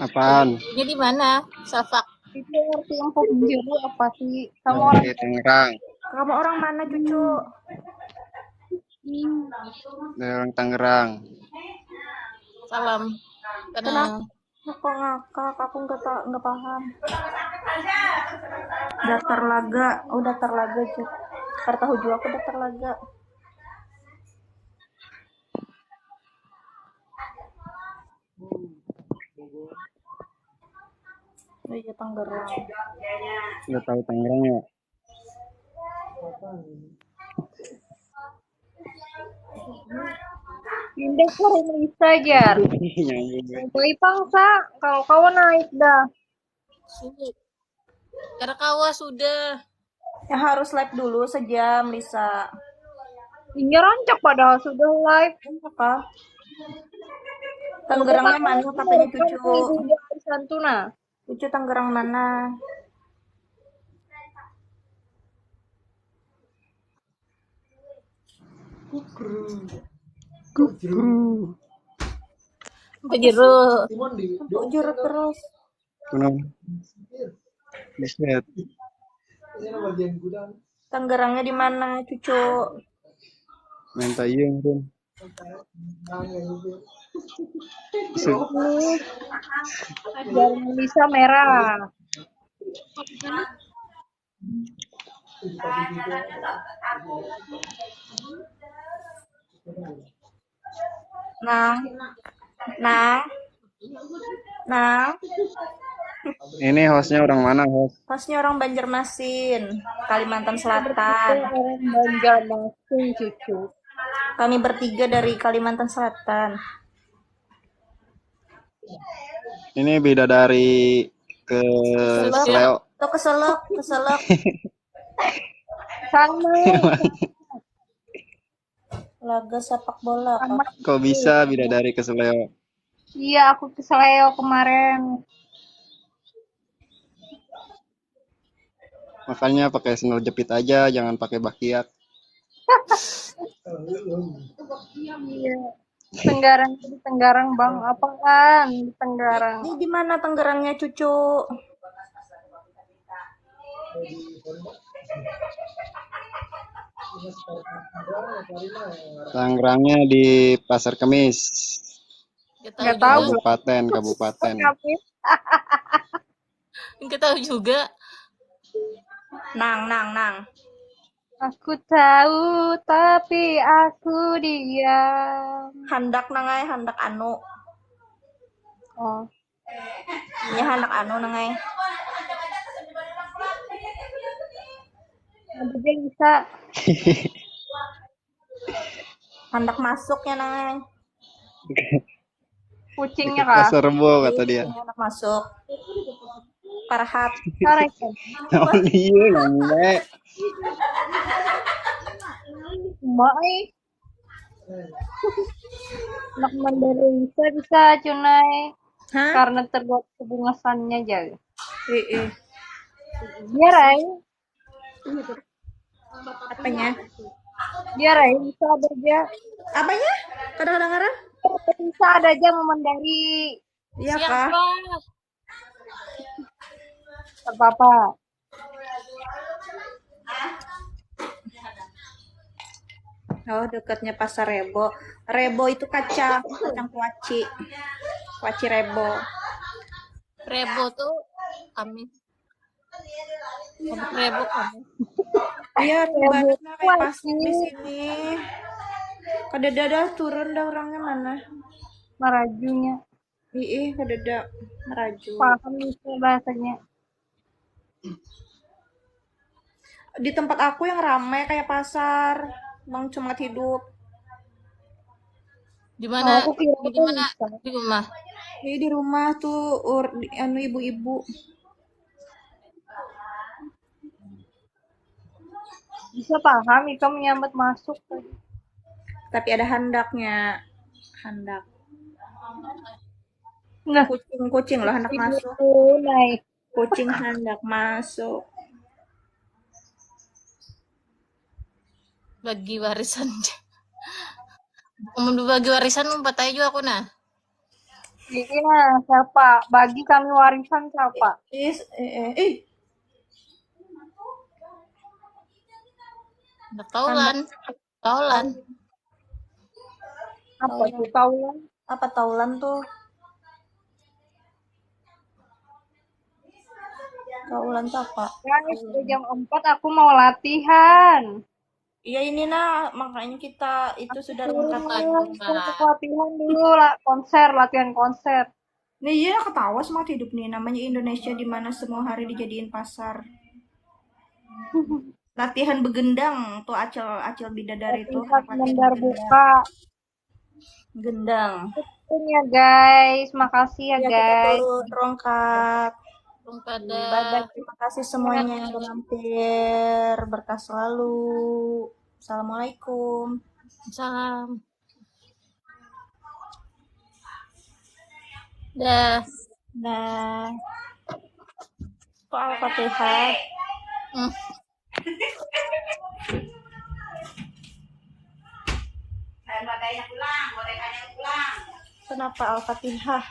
Apaan? Ini di mana? Safak. Itu arti empuk biru apa sih? Kamu orang Dari Tangerang. Kamu orang mana cucu? Dari orang Tangerang. Salam. Kenal. Kok ngakak? Aku nggak paham. Datar Laga, Datar Laga cuy. Kartahuju aku Datar Laga. Oh iya Tangerang. Nggak tahu Tangerang ya? pindah ke Indonesia Jar. Nyambung. Mulai pangsa, kalau kau naik dah. Sulit. Karakawa sudah. Ya harus live dulu sejam Lisa. Ini rancak padahal sudah live. Apa? Tangerangnya mana katanya cucu? Santuna. Cucu Tangerang mana? Pejero. Empuk jeruk terus. Kenapa? Buset. Tangerangnya di mana cucu? Minta iya mungkin. Dan Lisa merah. Nang. Ini hostnya orang mana host? Hostnya orang Banjarmasin, Kalimantan Selatan. Orang Banjarmasin cucu. Kami bertiga dari Kalimantan Selatan. Ini beda dari ke Seleo. Tuh keselak. Sama. Laga sepak bola. Kok bisa beda dari ke Seleo? Iya, aku ke Seleo kemarin. Makanya pakai sandal jepit aja, jangan pakai bakiak. Iya. Tenggarang bang, apaan di Tenggarang? Ini di mana Tangerangnya cucu? Tangerangnya di Pasar Kemis. Nggak tahu. Kabupaten. Nggak tahu juga. Nang. Aku tahu, tapi aku diam. Handak nangai, handak anu. Oh, Ini handak anu nangai. ada dia bisa. Handak masuknya nangai. Kucingnya kah? Pasar Rebo kata dia. Ini handak masuk. Parhat. Sorry, kan? Oh iya, ngomong. Mbak, anak Mandarisa bisa cunai. Hah? Karena terbuat kebungasannya aja. Biar aja. Apanya? Biar aja bisa ada aja. Apanya? Kadang-kadang? Bisa ada aja memandari. Iya kah? Siapa? Apa-apa. Oh, dekatnya Pasar Rebo. Rebo itu kacang kuaci. Kuaci Rebo. Rebo tuh kami. Rebo kami. Iya, baratnya kayak pasti di sini. Kadada turun dah orangnya mana? Merajunya. Ih, kadada meraju. Paham bisa bahasanya. Di tempat aku yang ramai kayak pasar, Bang Cemat hidup. Di mana? Aku kira Di mana? bisa. Di rumah. Ini di rumah tuh anu ibu-ibu. Bisa paham, Ika menyambat masuk tadi. Tapi ada handaknya. Handak. Nah, Kucing loh handak masuk. naik. Kucing handak masuk. Bagi warisan. Mau bagi warisan umpat aja juga aku nah. Iya, siapa? Bagi kami warisan siapa? Taulan. Taulan. Apa tuh kaulan? Apa taulan tuh? Taulan tuh apa? Guys, udah jam 4 aku mau latihan. Iya ini nah, makanya kita itu sudah lengkap. Aku latihan dulu lah, latihan konser. Nih iya ketawa semangat hidup nih, namanya Indonesia di mana semua hari dijadiin pasar. Latihan begendang tuh acel bidadari tuh. Latihan mendar buka. Gendang. Ya guys, makasih ya Ya kita guys. turun rongkat. Bye-bye. Terima kasih semuanya yang udah mampir. Berkah selalu. Assalamualaikum. Salam. Dah. Nah, kok Al-Fatihah? Kenapa Al-Fatihah?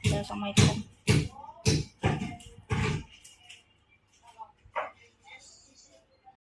Ya, Assalamualaikum.